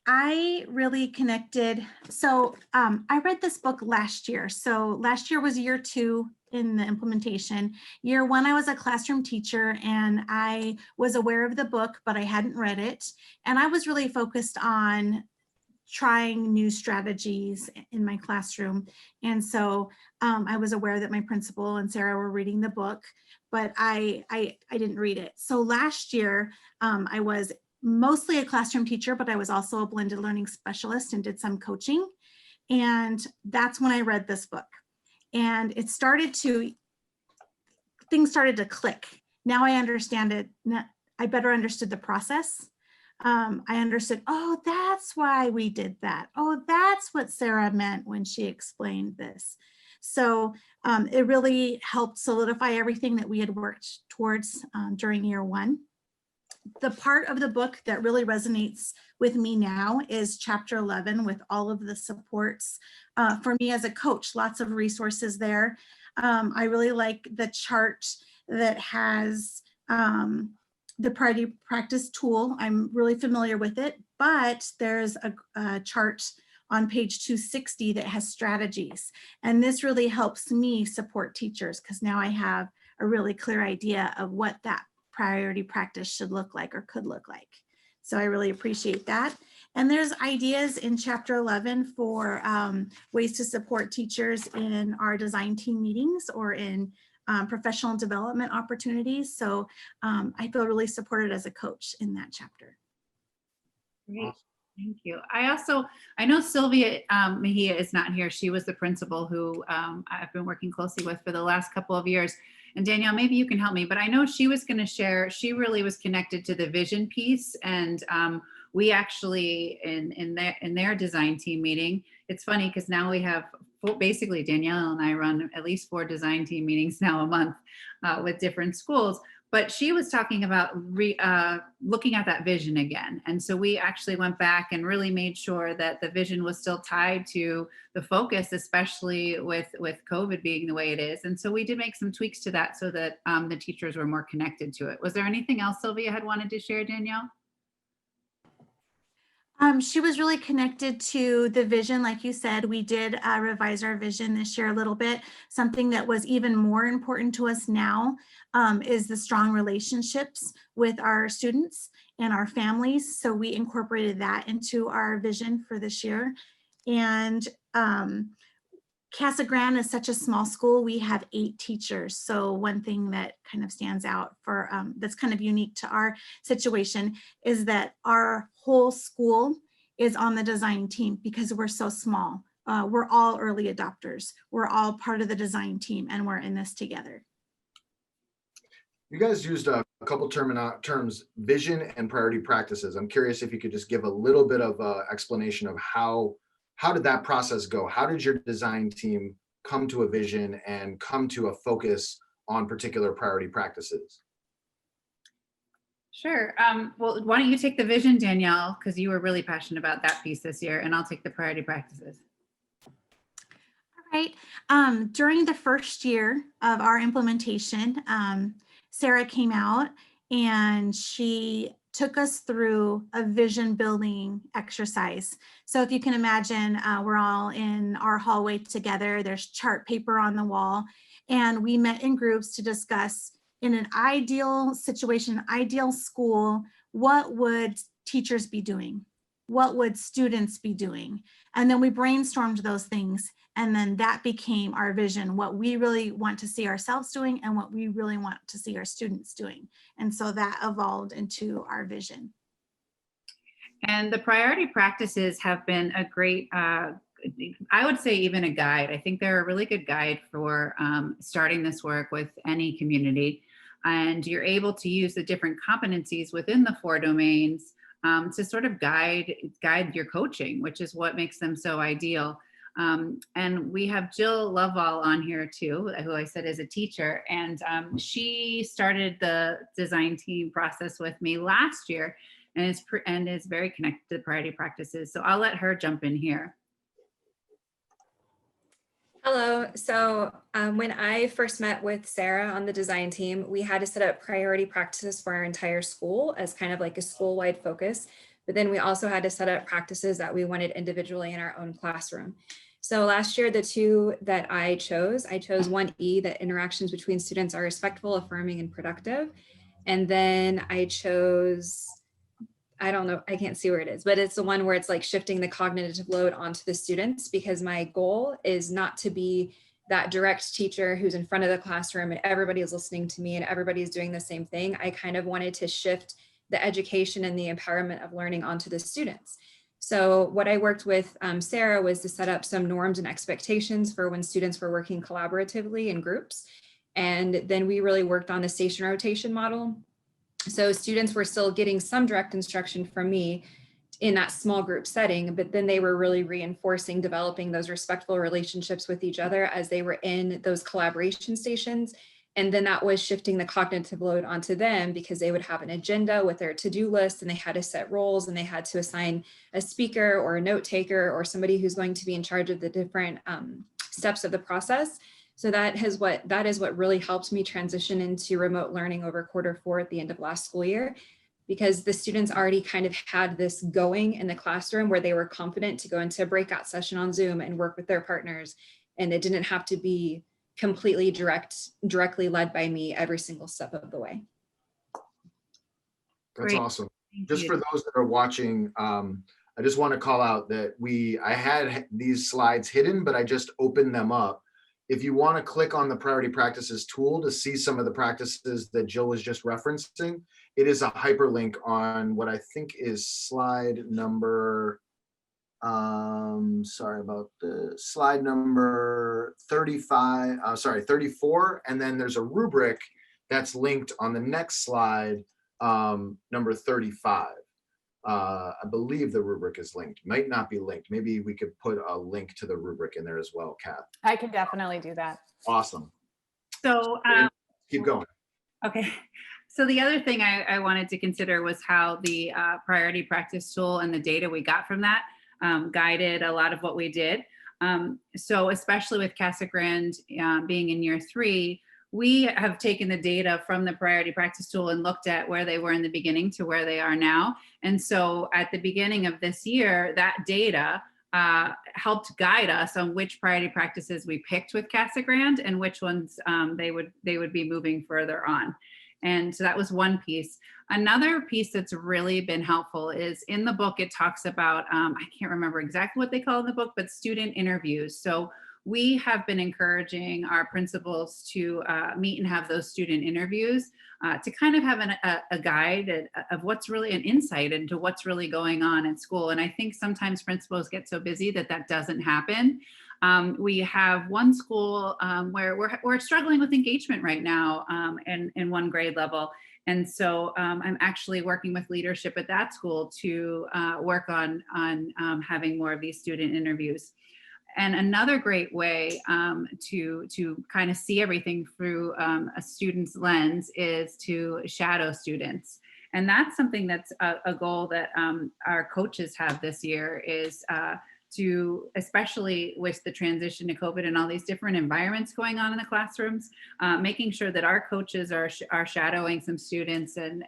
S5: I really connected. So I read this book last year. So last year was year 2 in the implementation. Year 1, I was a classroom teacher and I was aware of the book, but I hadn't read it. And I was really focused on trying new strategies in my classroom. And so I was aware that my principal and Sarah were reading the book, but I didn't read it. So last year I was mostly a classroom teacher, but I was also a blended learning specialist and did some coaching. And that's when I read this book. And things started to click. Now I understand it. I better understood the process. I understood, oh, that's why we did that. Oh, that's what Sarah meant when she explained this. So it really helped solidify everything that we had worked towards during year 1. The part of the book that really resonates with me now is chapter 11 with all of the supports for me as a coach, lots of resources there. I really like the chart that has the priority practice tool. I'm really familiar with it, but there's a chart on page 260 that has strategies. And this really helps me support teachers because now I have a really clear idea of what that priority practice should look like or could look like. So I really appreciate that. And there's ideas in chapter 11 for ways to support teachers in our design team meetings or in professional development opportunities. So I feel really supported as a coach in that chapter.
S4: Great. Thank you. I know Sylvia Mejia is not here. She was the principal who I've been working closely with for the last couple of years. And Danielle, maybe you can help me, but I know she was going to share, she really was connected to the vision piece. And we actually, in their design team meeting, it's funny because now we have, basically Danielle and I run at least 4 design team meetings now a month with different schools. But she was talking about looking at that vision again. And so we actually went back and really made sure that the vision was still tied to the focus, especially with COVID being the way it is. And so we did make some tweaks to that so that the teachers were more connected to it. Was there anything else Sylvia had wanted to share, Danielle?
S5: She was really connected to the vision. Like you said, we did revise our vision this year a little bit. Something that was even more important to us now is the strong relationships with our students and our families. So we incorporated that into our vision for this year. And Casa Grande is such a small school. We have 8 teachers. So one thing that kind of stands out for that's kind of unique to our situation is that our whole school is on the design team because we're so small. We're all early adopters. We're all part of the design team and we're in this together.
S1: You guys used a couple terms, vision and priority practices. I'm curious if you could just give a little bit of explanation of how did that process go? How did your design team come to a vision and come to a focus on particular priority practices?
S4: Sure. Well, why don't you take the vision, Danielle, because you were really passionate about that piece this year, and I'll take the priority practices.
S5: All right. During the first year of our implementation, Sarah came out and she took us through a vision building exercise. So if you can imagine, we're all in our hallway together, there's chart paper on the wall, and we met in groups to discuss in an ideal situation, ideal school, what would teachers be doing? What would students be doing? And then we brainstormed those things. And then that became our vision, what we really want to see ourselves doing and what we really want to see our students doing. And so that evolved into our vision.
S4: And the priority practices have been a great, I would say even a guide. I think they're a really good guide for starting this work with any community. And you're able to use the different competencies within the 4 domains to sort of guide your coaching, which is what makes them so ideal. And we have Jill Lovell on here too, who I said is a teacher, and she started the design team process with me last year and is very connected to the priority practices. So I'll let her jump in here.
S6: Hello. So when I first met with Sarah on the design team, we had to set up priority practices for our entire school as kind of like a school-wide focus. But then we also had to set up practices that we wanted individually in our own classroom. So last year, the two that I chose 1E, that interactions between students are respectful, affirming, and productive. And then I chose, I don't know, I can't see where it is, but it's the one where it's like shifting the cognitive load onto the students, because my goal is not to be that direct teacher who's in front of the classroom and everybody is listening to me and everybody's doing the same thing. I kind of wanted to shift the education and the empowerment of learning onto the students. So what I worked with Sarah was to set up some norms and expectations for when students were working collaboratively in groups. And then we really worked on the station rotation model. So students were still getting some direct instruction from me in that small group setting, but then they were really reinforcing, developing those respectful relationships with each other as they were in those collaboration stations. And then that was shifting the cognitive load onto them, because they would have an agenda with their to-do list and they had to set roles and they had to assign a speaker or a note taker or somebody who's going to be in charge of the different steps of the process. So that is what really helped me transition into remote learning over Q4 at the end of last school year, because the students already kind of had this going in the classroom where they were confident to go into a breakout session on Zoom and work with their partners. And it didn't have to be completely directly led by me every single step of the way.
S1: That's
S4: Great.
S1: awesome.
S4: Thank
S1: Just
S4: you.
S1: for those that are watching, I just want to call out that I had these slides hidden, but I just opened them up. If you want to click on the priority practices tool to see some of the practices that Jill was just referencing, it is a hyperlink on what I think is slide number, sorry about the slide number 34. And then there's a rubric that's linked on the next slide, number 35. I believe the rubric is linked, might not be linked. Maybe we could put a link to the rubric in there as well, Kath.
S2: I can definitely do that.
S1: Awesome.
S4: So
S1: Keep going.
S4: okay. So the other thing I wanted to consider was how the priority practice tool and the data we got from that guided a lot of what we did. So especially with Casa Grande being in year 3, we have taken the data from the priority practice tool and looked at where they were in the beginning to where they are now. And so at the beginning of this year, that data helped guide us on which priority practices we picked with Casa Grande and which ones they would be moving further on. And so that was one piece. Another piece that's really been helpful is in the book, it talks about, I can't remember exactly what they call in the book, but student interviews. So we have been encouraging our principals to meet and have those student interviews to kind of have a guide of what's really an insight into what's really going on in school. And I think sometimes principals get so busy that doesn't happen. We have one school where we're struggling with engagement right now in one grade level. And so I'm actually working with leadership at that school to work on having more of these student interviews. And another great way to kind of see everything through a student's lens is to shadow students. And that's something that's a goal that our coaches have this year is to, especially with the transition to COVID and all these different environments going on in the classrooms, making sure that our coaches are shadowing some students and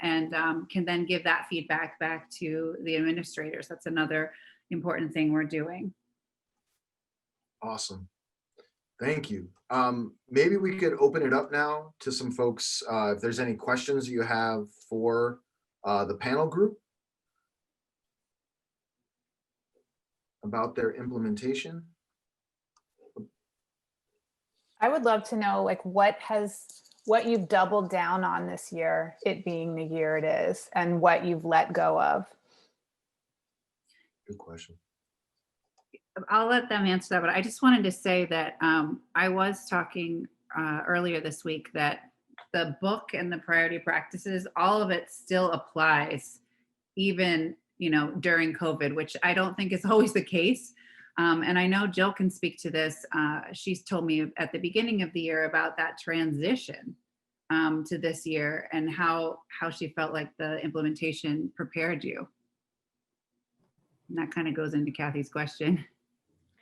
S4: can then give that feedback back to the administrators. That's another important thing we're doing.
S1: Awesome. Thank you. Maybe we could open it up now to some folks. If there's any questions you have for the panel group about their implementation.
S2: I would love to know, like, what you've doubled down on this year, it being the year it is, and what you've let go of.
S1: Good question.
S4: I'll let them answer that, but I just wanted to say that I was talking earlier this week that the book and the priority practices, all of it still applies, even during COVID, which I don't think is always the case. And I know Jill can speak to this. She's told me at the beginning of the year about that transition to this year and how she felt like the implementation prepared you. And that kind of goes into Cathy's question.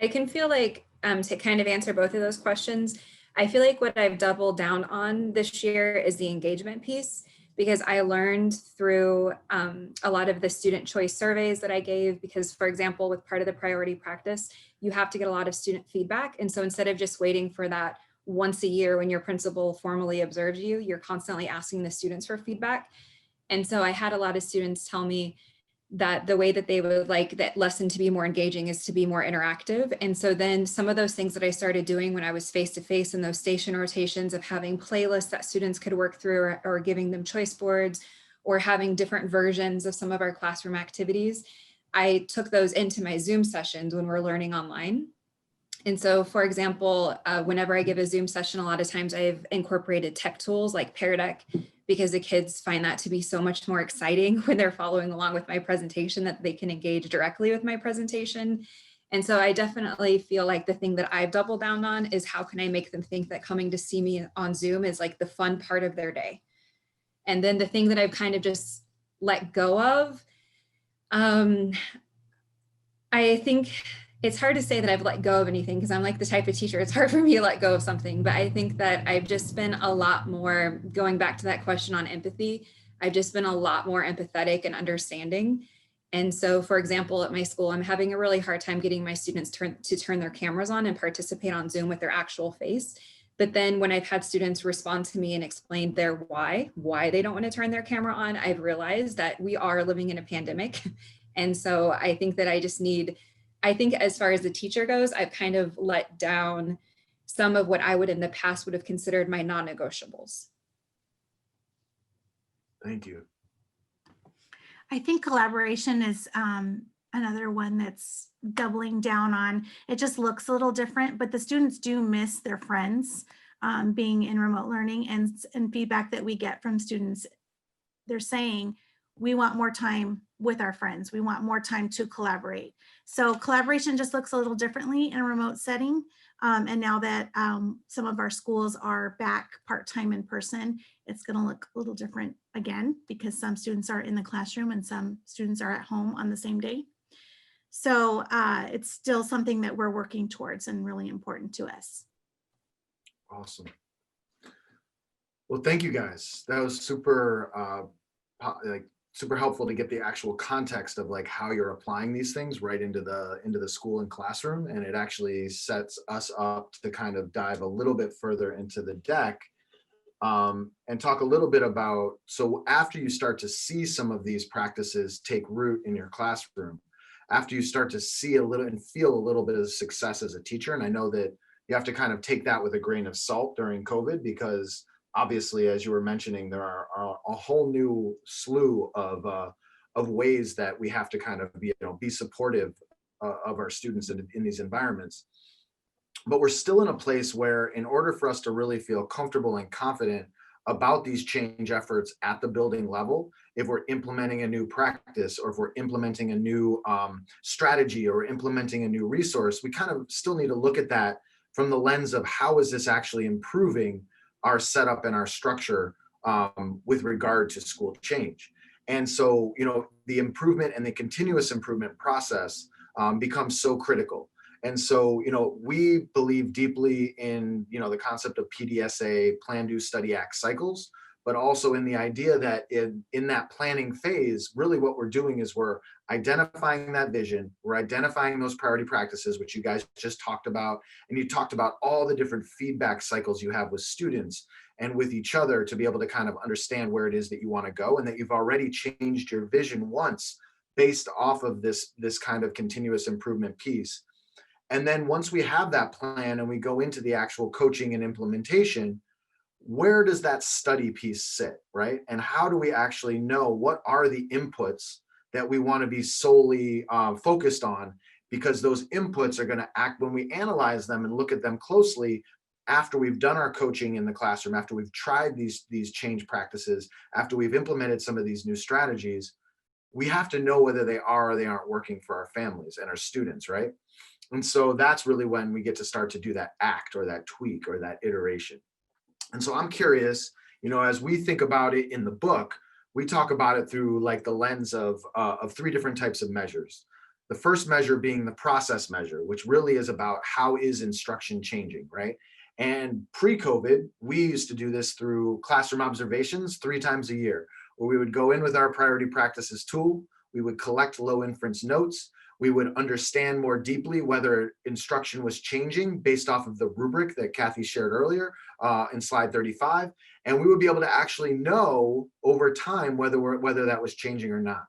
S6: I can feel like to kind of answer both of those questions, I feel like what I've doubled down on this year is the engagement piece, because I learned through a lot of the student choice surveys that I gave, because for example, with part of the priority practice, you have to get a lot of student feedback. And so instead of just waiting for that once a year when your principal formally observes you, you're constantly asking the students for feedback. And so I had a lot of students tell me that the way that they would like that lesson to be more engaging is to be more interactive. And so then some of those things that I started doing when I was face-to-face in those station rotations of having playlists that students could work through, or giving them choice boards, or having different versions of some of our classroom activities, I took those into my Zoom sessions when we're learning online. And so, for example, whenever I give a Zoom session, a lot of times I've incorporated tech tools like Pear Deck, because the kids find that to be so much more exciting when they're following along with my presentation, that they can engage directly with my presentation. And so I definitely feel like the thing that I've doubled down on is how can I make them think that coming to see me on Zoom is like the fun part of their day. And then the thing that I've kind of just let go of, I think it's hard to say that I've let go of anything, because I'm like the type of teacher, it's hard for me to let go of something. But I think that I've just been a lot more, going back to that question on empathy, I've just been a lot more empathetic and understanding. And so, for example, at my school, I'm having a really hard time getting my students to turn their cameras on and participate on Zoom with their actual face. But then when I've had students respond to me and explain their why they don't want to turn their camera on, I've realized that we are living in a pandemic. And so I think that I think as far as the teacher goes, I've kind of let down some of what I would in the past would have considered my non-negotiables.
S1: Thank you.
S5: I think collaboration is another one that's doubling down on. It just looks a little different, but the students do miss their friends being in remote learning, and feedback that we get from students. They're saying, we want more time with our friends. We want more time to collaborate. So collaboration just looks a little differently in a remote setting. And now that some of our schools are back part-time in person, it's going to look a little different again, because some students are in the classroom and some students are at home on the same day. So it's still something that we're working towards and really important to us.
S1: Awesome. Well, thank you guys. That was super super helpful to get the actual context of like how you're applying these things right into the school and classroom. And it actually sets us up to kind of dive a little bit further into the deck and talk a little bit about, so after you start to see some of these practices take root in your classroom, after you start to see a little and feel a little bit of success as a teacher, and I know that you have to kind of take that with a grain of salt during COVID, because obviously, as you were mentioning, there are a whole new slew of ways that we have to kind of be supportive of our students in these environments. But we're still in a place where, in order for us to really feel comfortable and confident about these change efforts at the building level, if we're implementing a new practice, or if we're implementing a new strategy, or implementing a new resource, we kind of still need to look at that from the lens of how is this actually improving our setup and our structure with regard to school change. And so, the improvement and the continuous improvement process becomes so critical. And so, we believe deeply in, the concept of PDSA, plan, do, study, act cycles, but also in the idea that in that planning phase, really what we're doing is we're identifying that vision, we're identifying those priority practices, which you guys just talked about, and you talked about all the different feedback cycles you have with students and with each other to be able to kind of understand where it is that you want to go, and that you've already changed your vision once based off of this kind of continuous improvement piece. And then once we have that plan and we go into the actual coaching and implementation, where does that study piece sit, right? And how do we actually know what are the inputs that we want to be solely focused on? Because those inputs are going to act when we analyze them and look at them closely after we've done our coaching in the classroom, after we've tried these change practices, after we've implemented some of these new strategies. We have to know whether they are or they aren't working for our families and our students, right? And so that's really when we get to start to do that act or that tweak or that iteration. And so I'm curious, as we think about it in the book, we talk about it through like the lens of 3 different types of measures. The first measure being the process measure, which really is about how is instruction changing, right? And pre-COVID, we used to do this through classroom observations 3 times a year, where we would go in with our priority practices tool, we would collect low inference notes, we would understand more deeply whether instruction was changing based off of the rubric that Cathy shared earlier in slide 35, and we would be able to actually know over time whether that was changing or not.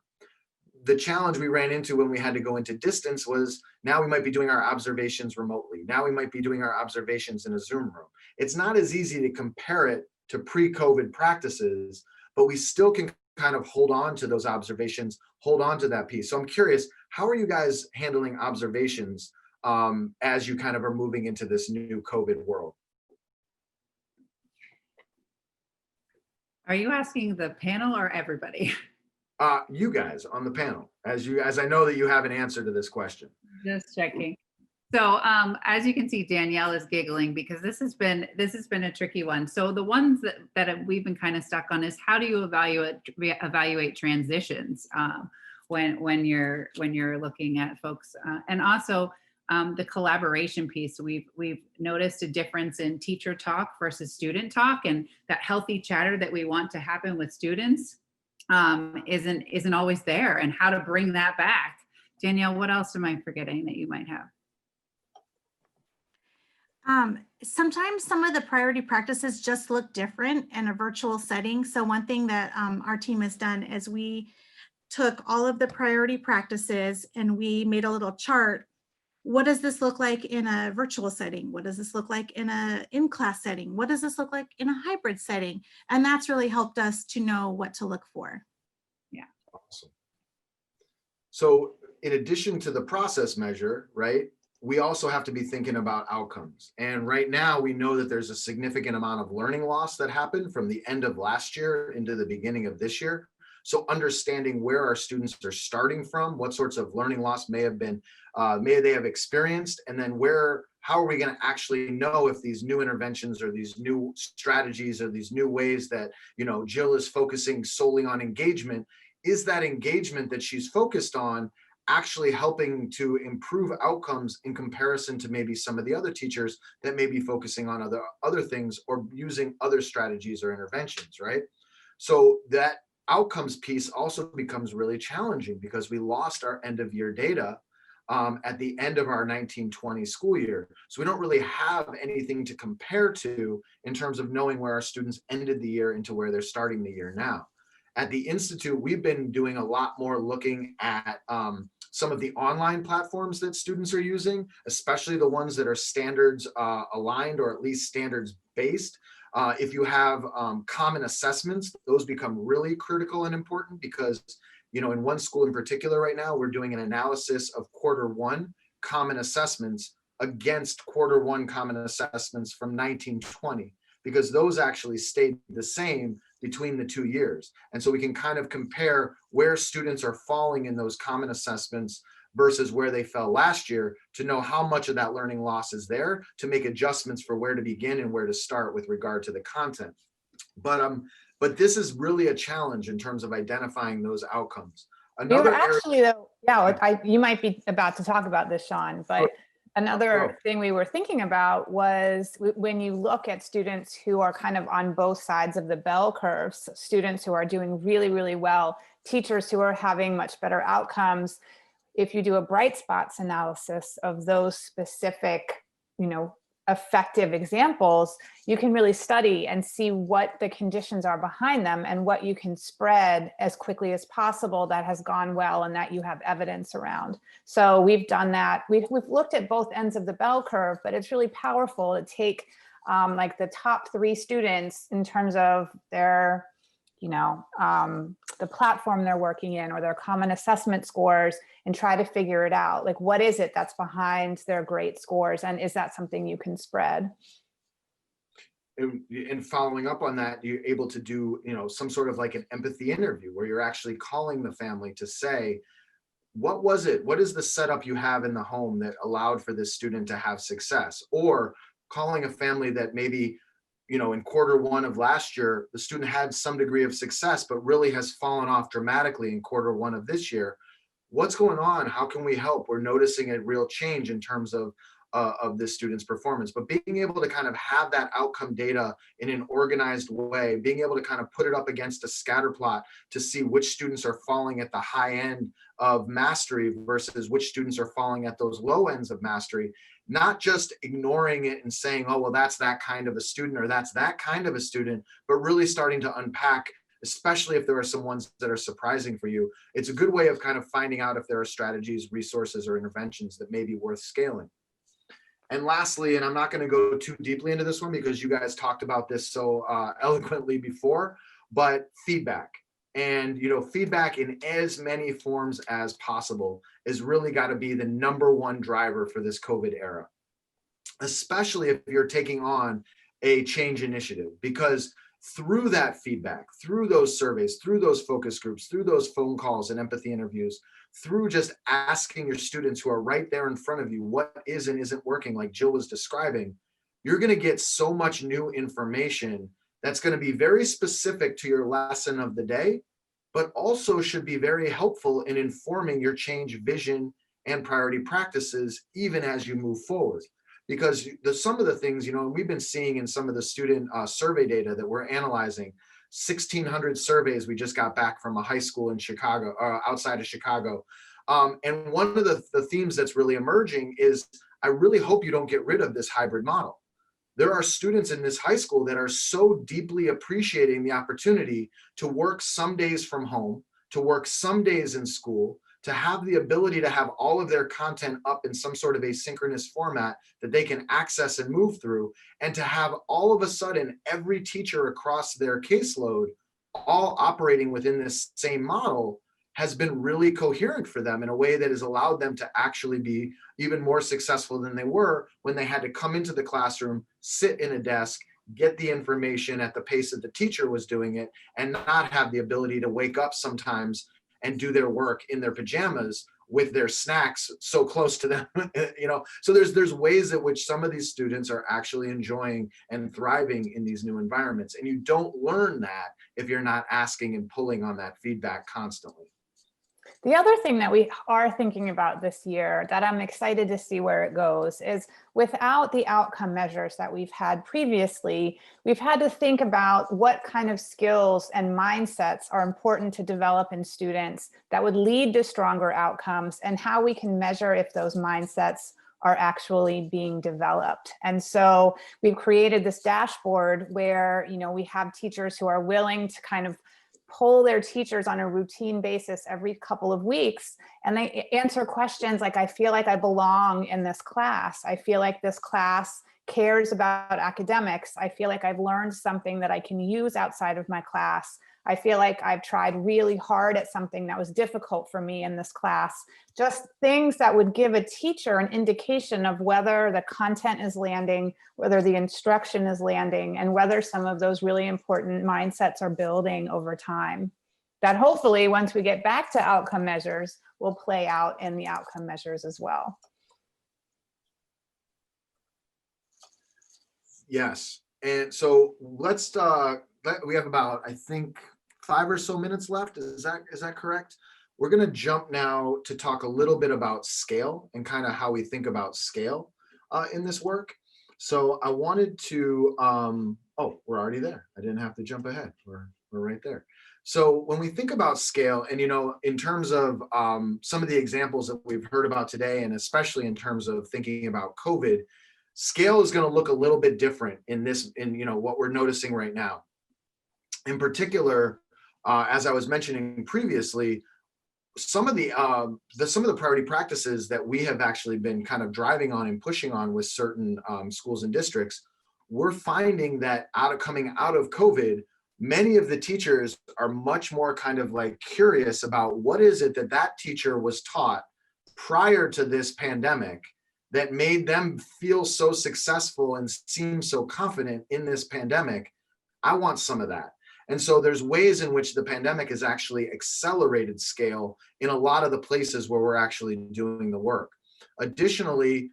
S1: The challenge we ran into when we had to go into distance was now we might be doing our observations remotely. Now we might be doing our observations in a Zoom room. It's not as easy to compare it to pre-COVID practices, but we still can kind of hold on to those observations, hold on to that piece. So I'm curious, how are you guys handling observations as you kind of are moving into this new COVID world?
S4: Are you asking the panel or everybody?
S1: You guys on the panel, as I know that you have an answer to this question.
S4: Just checking. So as you can see, Danielle is giggling because this has been a tricky one. So the ones that we've been kind of stuck on is how do you evaluate transitions when you're looking at folks, and also the collaboration piece. We've noticed a difference in teacher talk versus student talk, and that healthy chatter that we want to happen with students isn't always there, and how to bring that back. Danielle, what else am I forgetting that you might have?
S5: Sometimes some of the priority practices just look different in a virtual setting. So one thing that our team has done is we took all of the priority practices and we made a little chart. What does this look like in a virtual setting? What does this look like in a in-class setting? What does this look like in a hybrid setting? And that's really helped us to know what to look for.
S4: Yeah.
S1: Awesome. So in addition to the process measure, right, we also have to be thinking about outcomes. And right now we know that there's a significant amount of learning loss that happened from the end of last year into the beginning of this year. So understanding where our students are starting from, what sorts of learning loss may they have experienced, and then how are we going to actually know if these new interventions or these new strategies or these new ways that, Jill is focusing solely on engagement, is that engagement that she's focused on actually helping to improve outcomes in comparison to maybe some of the other teachers that may be focusing on other things or using other strategies or interventions, right? So that outcomes piece also becomes really challenging because we lost our end of year data at the end of our 1920 school year. So we don't really have anything to compare to in terms of knowing where our students ended the year into where they're starting the year now. At the Institute, we've been doing a lot more looking at some of the online platforms that students are using, especially the ones that are standards aligned or at least standards based. If you have common assessments, those become really critical and important because, in one school in particular right now, we're doing an analysis of Q1 common assessments against Q1 common assessments from 1920, because those actually stayed the same between the 2 years. And so we can kind of compare where students are falling in those common assessments versus where they fell last year to know how much of that learning loss is there to make adjustments for where to begin and where to start with regard to the content. But this is really a challenge in terms of identifying those outcomes.
S2: We were actually, though, yeah, you might be about to talk about this, Shawn, but another thing we were thinking about was when you look at students who are kind of on both sides of the bell curves, students who are doing really, really well, teachers who are having much better outcomes, if you do a bright spots analysis of those specific, effective examples, you can really study and see what the conditions are behind them and what you can spread as quickly as possible that has gone well and that you have evidence around. So we've done that. We've looked at both ends of the bell curve, but it's really powerful to take like the top 3 students in terms of their, the platform they're working in or their common assessment scores and try to figure it out. Like, what is it that's behind their great scores? And is that something you can spread?
S1: And following up on that, you're able to do, some sort of like an empathy interview where you're actually calling the family to say, what was it? What is the setup you have in the home that allowed for this student to have success? Or calling a family that maybe, in Q1 of last year, the student had some degree of success, but really has fallen off dramatically in Q1 of this year. what's going on? How can we help? We're noticing a real change in terms of this student's performance, but being able to kind of have that outcome data in an organized way, being able to kind of put it up against a scatter plot to see which students are falling at the high end of mastery versus which students are falling at those low ends of mastery, not just ignoring it and saying, oh, well, that's that kind of a student or that's that kind of a student, but really starting to unpack, especially if there are some ones that are surprising for you. It's a good way of kind of finding out if there are strategies, resources, or interventions that may be worth scaling. And lastly, and I'm not going to go too deeply into this one because you guys talked about this so eloquently before, but feedback. And feedback in as many forms as possible is really got to be the #1 driver for this COVID era, especially if you're taking on a change initiative, because through that feedback, through those surveys, through those focus groups, through those phone calls and empathy interviews, through just asking your students who are right there in front of you what is and isn't working, like Jill was describing, you're going to get so much new information that's going to be very specific to your lesson of the day, but also should be very helpful in informing your change vision and priority practices even as you move forward. Because some of the things, we've been seeing in some of the student survey data that we're analyzing, 1,600 surveys we just got back from a high school in Chicago, outside of Chicago. And one of the themes that's really emerging is, I really hope you don't get rid of this hybrid model. There are students in this high school that are so deeply appreciating the opportunity to work some days from home, to work some days in school, to have the ability to have all of their content up in some sort of asynchronous format that they can access and move through, and to have all of a sudden every teacher across their caseload all operating within this same model has been really coherent for them in a way that has allowed them to actually be even more successful than they were when they had to come into the classroom, sit in a desk, get the information at the pace that the teacher was doing it, and not have the ability to wake up sometimes and do their work in their pajamas with their snacks so close to them. So there's ways in which some of these students are actually enjoying and thriving in these new environments. And you don't learn that if you're not asking and pulling on that feedback constantly.
S2: The other thing that we are thinking about this year that I'm excited to see where it goes is, without the outcome measures that we've had previously, we've had to think about what kind of skills and mindsets are important to develop in students that would lead to stronger outcomes, and how we can measure if those mindsets are actually being developed. And so we've created this dashboard where, we have teachers who are willing to kind of poll their teachers on a routine basis every couple of weeks, and they answer questions like, I feel like I belong in this class. I feel like this class cares about academics. I feel like I've learned something that I can use outside of my class. I feel like I've tried really hard at something that was difficult for me in this class. Just things that would give a teacher an indication of whether the content is landing, whether the instruction is landing, and whether some of those really important mindsets are building over time. That hopefully, once we get back to outcome measures, will play out in the outcome measures as well.
S1: Yes. And so let's, we have about, I think, 5 or so minutes left. Is that correct? We're going to jump now to talk a little bit about scale and kind of how we think about scale in this work. So I wanted to, oh, we're already there. I didn't have to jump ahead. We're right there. So when we think about scale, and in terms of some of the examples that we've heard about today, and especially in terms of thinking about COVID, scale is going to look a little bit different in what we're noticing right now. In particular, as I was mentioning previously, some of the priority practices that we have actually been kind of driving on and pushing on with certain schools and districts, we're finding that coming out of COVID, many of the teachers are much more kind of like curious about what is it that teacher was taught prior to this pandemic that made them feel so successful and seem so confident in this pandemic. I want some of that. And so there's ways in which the pandemic has actually accelerated scale in a lot of the places where we're actually doing the work. Additionally,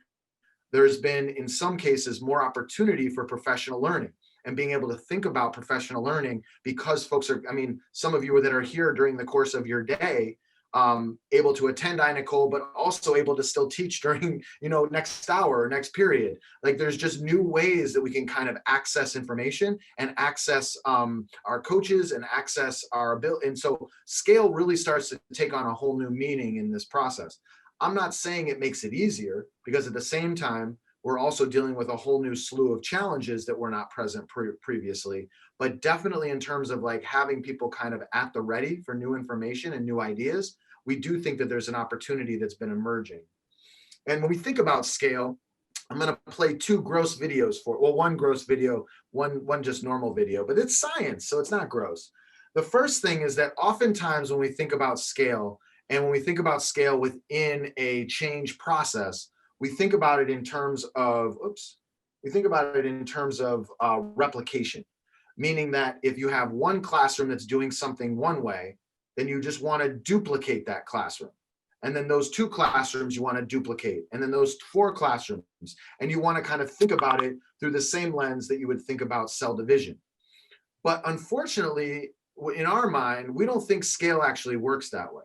S1: there's been, in some cases, more opportunity for professional learning and being able to think about professional learning, because folks are, some of you that are here during the course of your day able to attend iNicole, but also able to still teach during, next hour or next period. Like there's just new ways that we can kind of access information and access our coaches and access our ability. And so scale really starts to take on a whole new meaning in this process. I'm not saying it makes it easier, because at the same time, we're also dealing with a whole new slew of challenges that were not present previously. But definitely in terms of like having people kind of at the ready for new information and new ideas, we do think that there's an opportunity that's been emerging. And when we think about scale, I'm going to play two gross videos one gross video, one just normal video, but it's science, so it's not gross. The first thing is that oftentimes when we think about scale, and when we think about scale within a change process, we think about it in terms of, replication, meaning that if you have one classroom that's doing something one way, then you just want to duplicate that classroom. And then those 2 classrooms you want to duplicate, and then those 4 classrooms, and you want to kind of think about it through the same lens that you would think about cell division. But unfortunately, in our mind, we don't think scale actually works that way.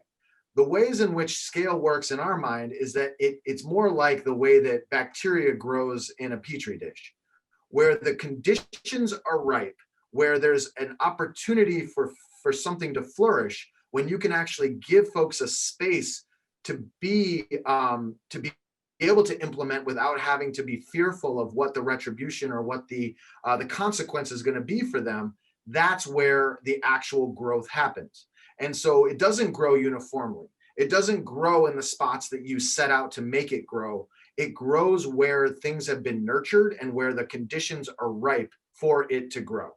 S1: The ways in which scale works in our mind is that it's more like the way that bacteria grows in a petri dish, where the conditions are ripe, where there's an opportunity for something to flourish, when you can actually give folks a space to be able to implement without having to be fearful of what the retribution or what the consequence is going to be for them. That's where the actual growth happens. And so it doesn't grow uniformly. It doesn't grow in the spots that you set out to make it grow. It grows where things have been nurtured and where the conditions are ripe for it to grow.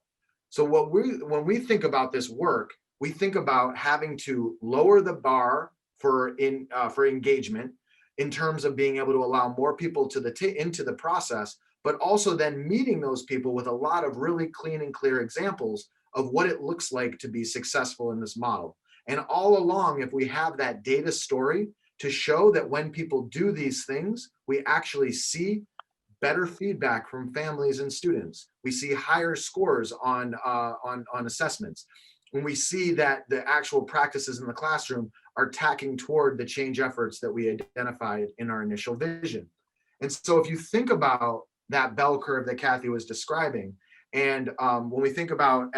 S1: So when we think about this work, we think about having to lower the bar for engagement in terms of being able to allow more people into the process, but also then meeting those people with a lot of really clean and clear examples of what it looks like to be successful in this model. And all along, if we have that data story to show that when people do these things, we actually see better feedback from families and students. We see higher scores on assessments. When we see that the actual practices in the classroom are tacking toward the change efforts that we identified in our initial vision. And so if you think about that bell curve that Cathy was describing, and when we think about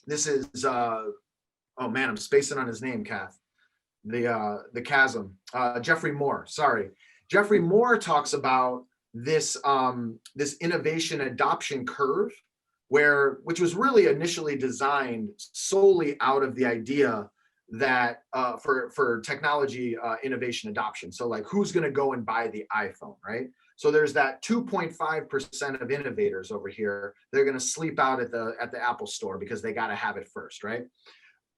S1: this is, oh man, I'm spacing on his name, Kath, the chasm, Jeffrey Moore, sorry. Jeffrey Moore talks about this innovation adoption curve, which was really initially designed solely out of the idea that for technology innovation adoption. So like, who's going to go and buy the iPhone, right? So there's that 2.5% of innovators over here. They're going to sleep out at the Apple store because they got to have it first, right?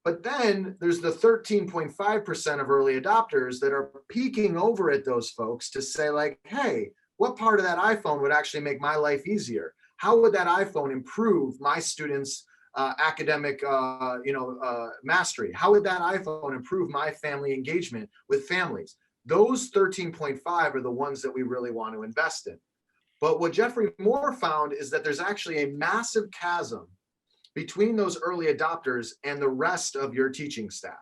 S1: But then there's the 13.5% of early adopters that are peeking over at those folks to say like, hey, what part of that iPhone would actually make my life easier? How would that iPhone improve my students' academic mastery? How would that iPhone improve my family engagement with families? Those 13.5 are the ones that we really want to invest in. But what Jeffrey Moore found is that there's actually a massive chasm between those early adopters and the rest of your teaching staff.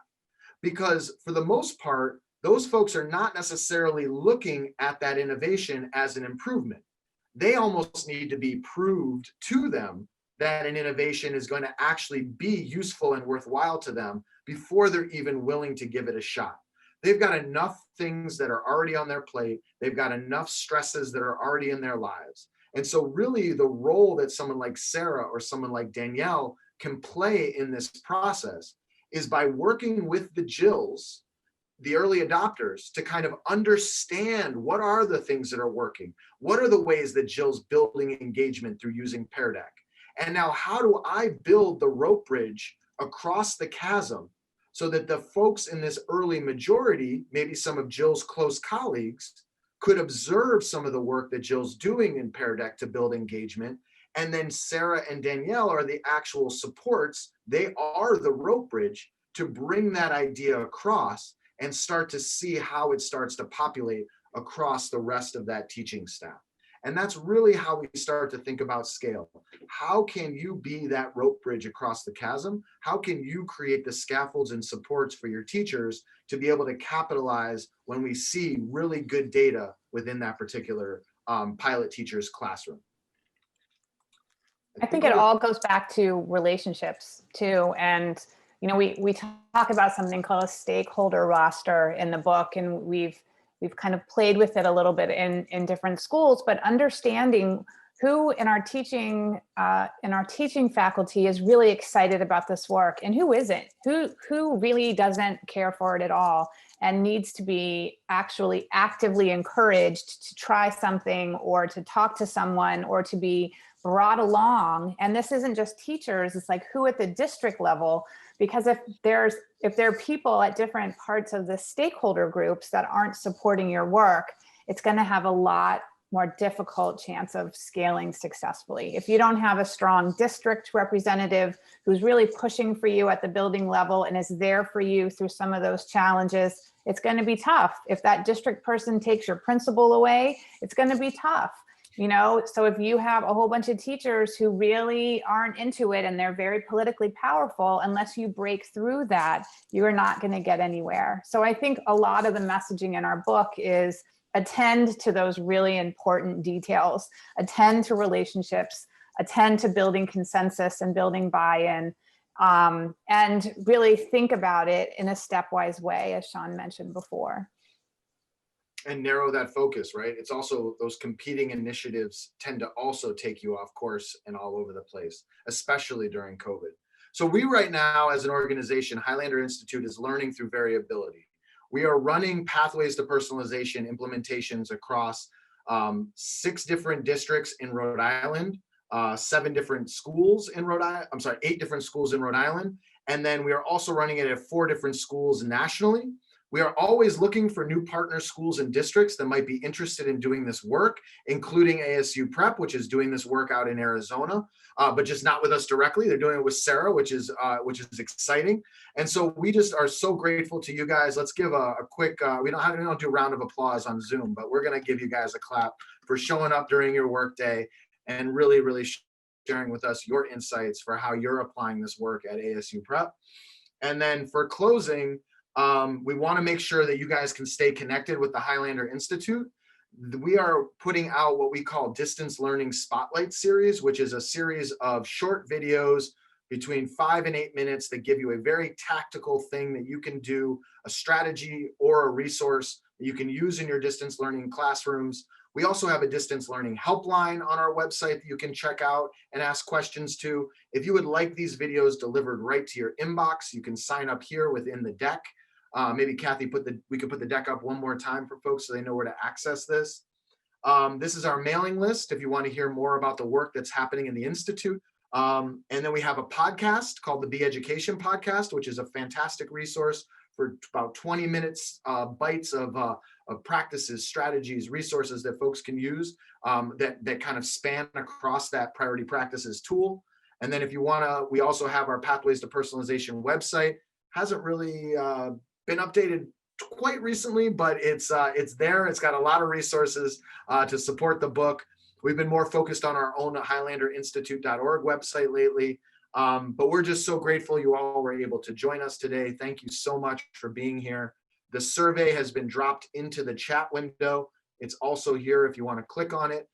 S1: Because for the most part, those folks are not necessarily looking at that innovation as an improvement. They almost need to be proved to them that an innovation is going to actually be useful and worthwhile to them before they're even willing to give it a shot. They've got enough things that are already on their plate. They've got enough stresses that are already in their lives. And so really the role that someone like Sarah or someone like Danielle can play in this process is by working with the Jills, the early adopters, to kind of understand what are the things that are working. What are the ways that Jill's building engagement through using Pear Deck? And now how do I build the rope bridge across the chasm so that the folks in this early majority, maybe some of Jill's close colleagues, could observe some of the work that Jill's doing in Pear Deck to build engagement. And then Sarah and Danielle are the actual supports. They are the rope bridge to bring that idea across and start to see how it starts to populate across the rest of that teaching staff. And that's really how we start to think about scale. How can you be that rope bridge across the chasm? How can you create the scaffolds and supports for your teachers to be able to capitalize when we see really good data within that particular pilot teacher's classroom?
S2: I think it all goes back to relationships too. And, you know, we talk about something called a stakeholder roster in the book, and we've kind of played with it a little bit in different schools, but understanding who in our teaching faculty is really excited about this work and who isn't, who really doesn't care for it at all and needs to be actually actively encouraged to try something or to talk to someone or to be brought along. And this isn't just teachers, it's like who at the district level, because if there are people at different parts of the stakeholder groups that aren't supporting your work, it's going to have a lot more difficult chance of scaling successfully. If you don't have a strong district representative who's really pushing for you at the building level and is there for you through some of those challenges, it's going to be tough. If that district person takes your principal away, it's going to be tough. You know, so if you have a whole bunch of teachers who really aren't into it and they're very politically powerful, unless you break through that, you're not going to get anywhere. So I think a lot of the messaging in our book is attend to those really important details, attend to relationships, attend to building consensus and building buy-in, and really think about it in a stepwise way, as Shawn mentioned before.
S1: And narrow that focus, right? It's also those competing initiatives tend to also take you off course and all over the place, especially during COVID. So we right now as an organization, Highlander Institute is learning through variability. We are running pathways to personalization implementations across 6 different districts in Rhode Island, 7 different schools in Rhode Island, 8 different schools in Rhode Island. And then we are also running it at 4 different schools nationally. We are always looking for new partner schools and districts that might be interested in doing this work, including ASU Prep, which is doing this work out in Arizona, but just not with us directly. They're doing it with Sarah, which is exciting. And so we just are so grateful to you guys. Let's give a quick, we don't do a round of applause on Zoom, but we're going to give you guys a clap for showing up during your workday and really, really sharing with us your insights for how you're applying this work at ASU Prep. And then for closing, we want to make sure that you guys can stay connected with the Highlander Institute. We are putting out what we call Distance Learning Spotlight Series, which is a series of short videos between 5 and 8 minutes that give you a very tactical thing that you can do, a strategy or a resource that you can use in your distance learning classrooms. We also have a distance learning helpline on our website that you can check out and ask questions to. If you would like these videos delivered right to your inbox, you can sign up here within the deck. Maybe Cathy, we could put the deck up one more time for folks so they know where to access this. This is our mailing list if you want to hear more about the work that's happening in the Institute. And then we have a podcast called the Be Education Podcast, which is a fantastic resource for about 20 minutes, bites of practices, strategies, resources that folks can use that kind of span across that priority practices tool. And then if you want to, we also have our Pathways to Personalization website. Hasn't really been updated quite recently, but it's there. It's got a lot of resources to support the book. We've been more focused on our own HighlanderInstitute.org website lately, but we're just so grateful you all were able to join us today. Thank you so much for being here. The survey has been dropped into the chat window. It's also here if you want to click on it.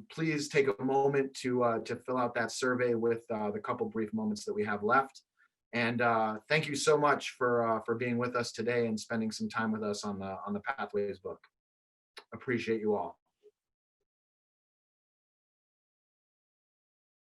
S1: Please take a moment to fill out that survey with the couple brief moments that we have left. And thank you so much for being with us today and spending some time with us on the Pathways book. Appreciate you all.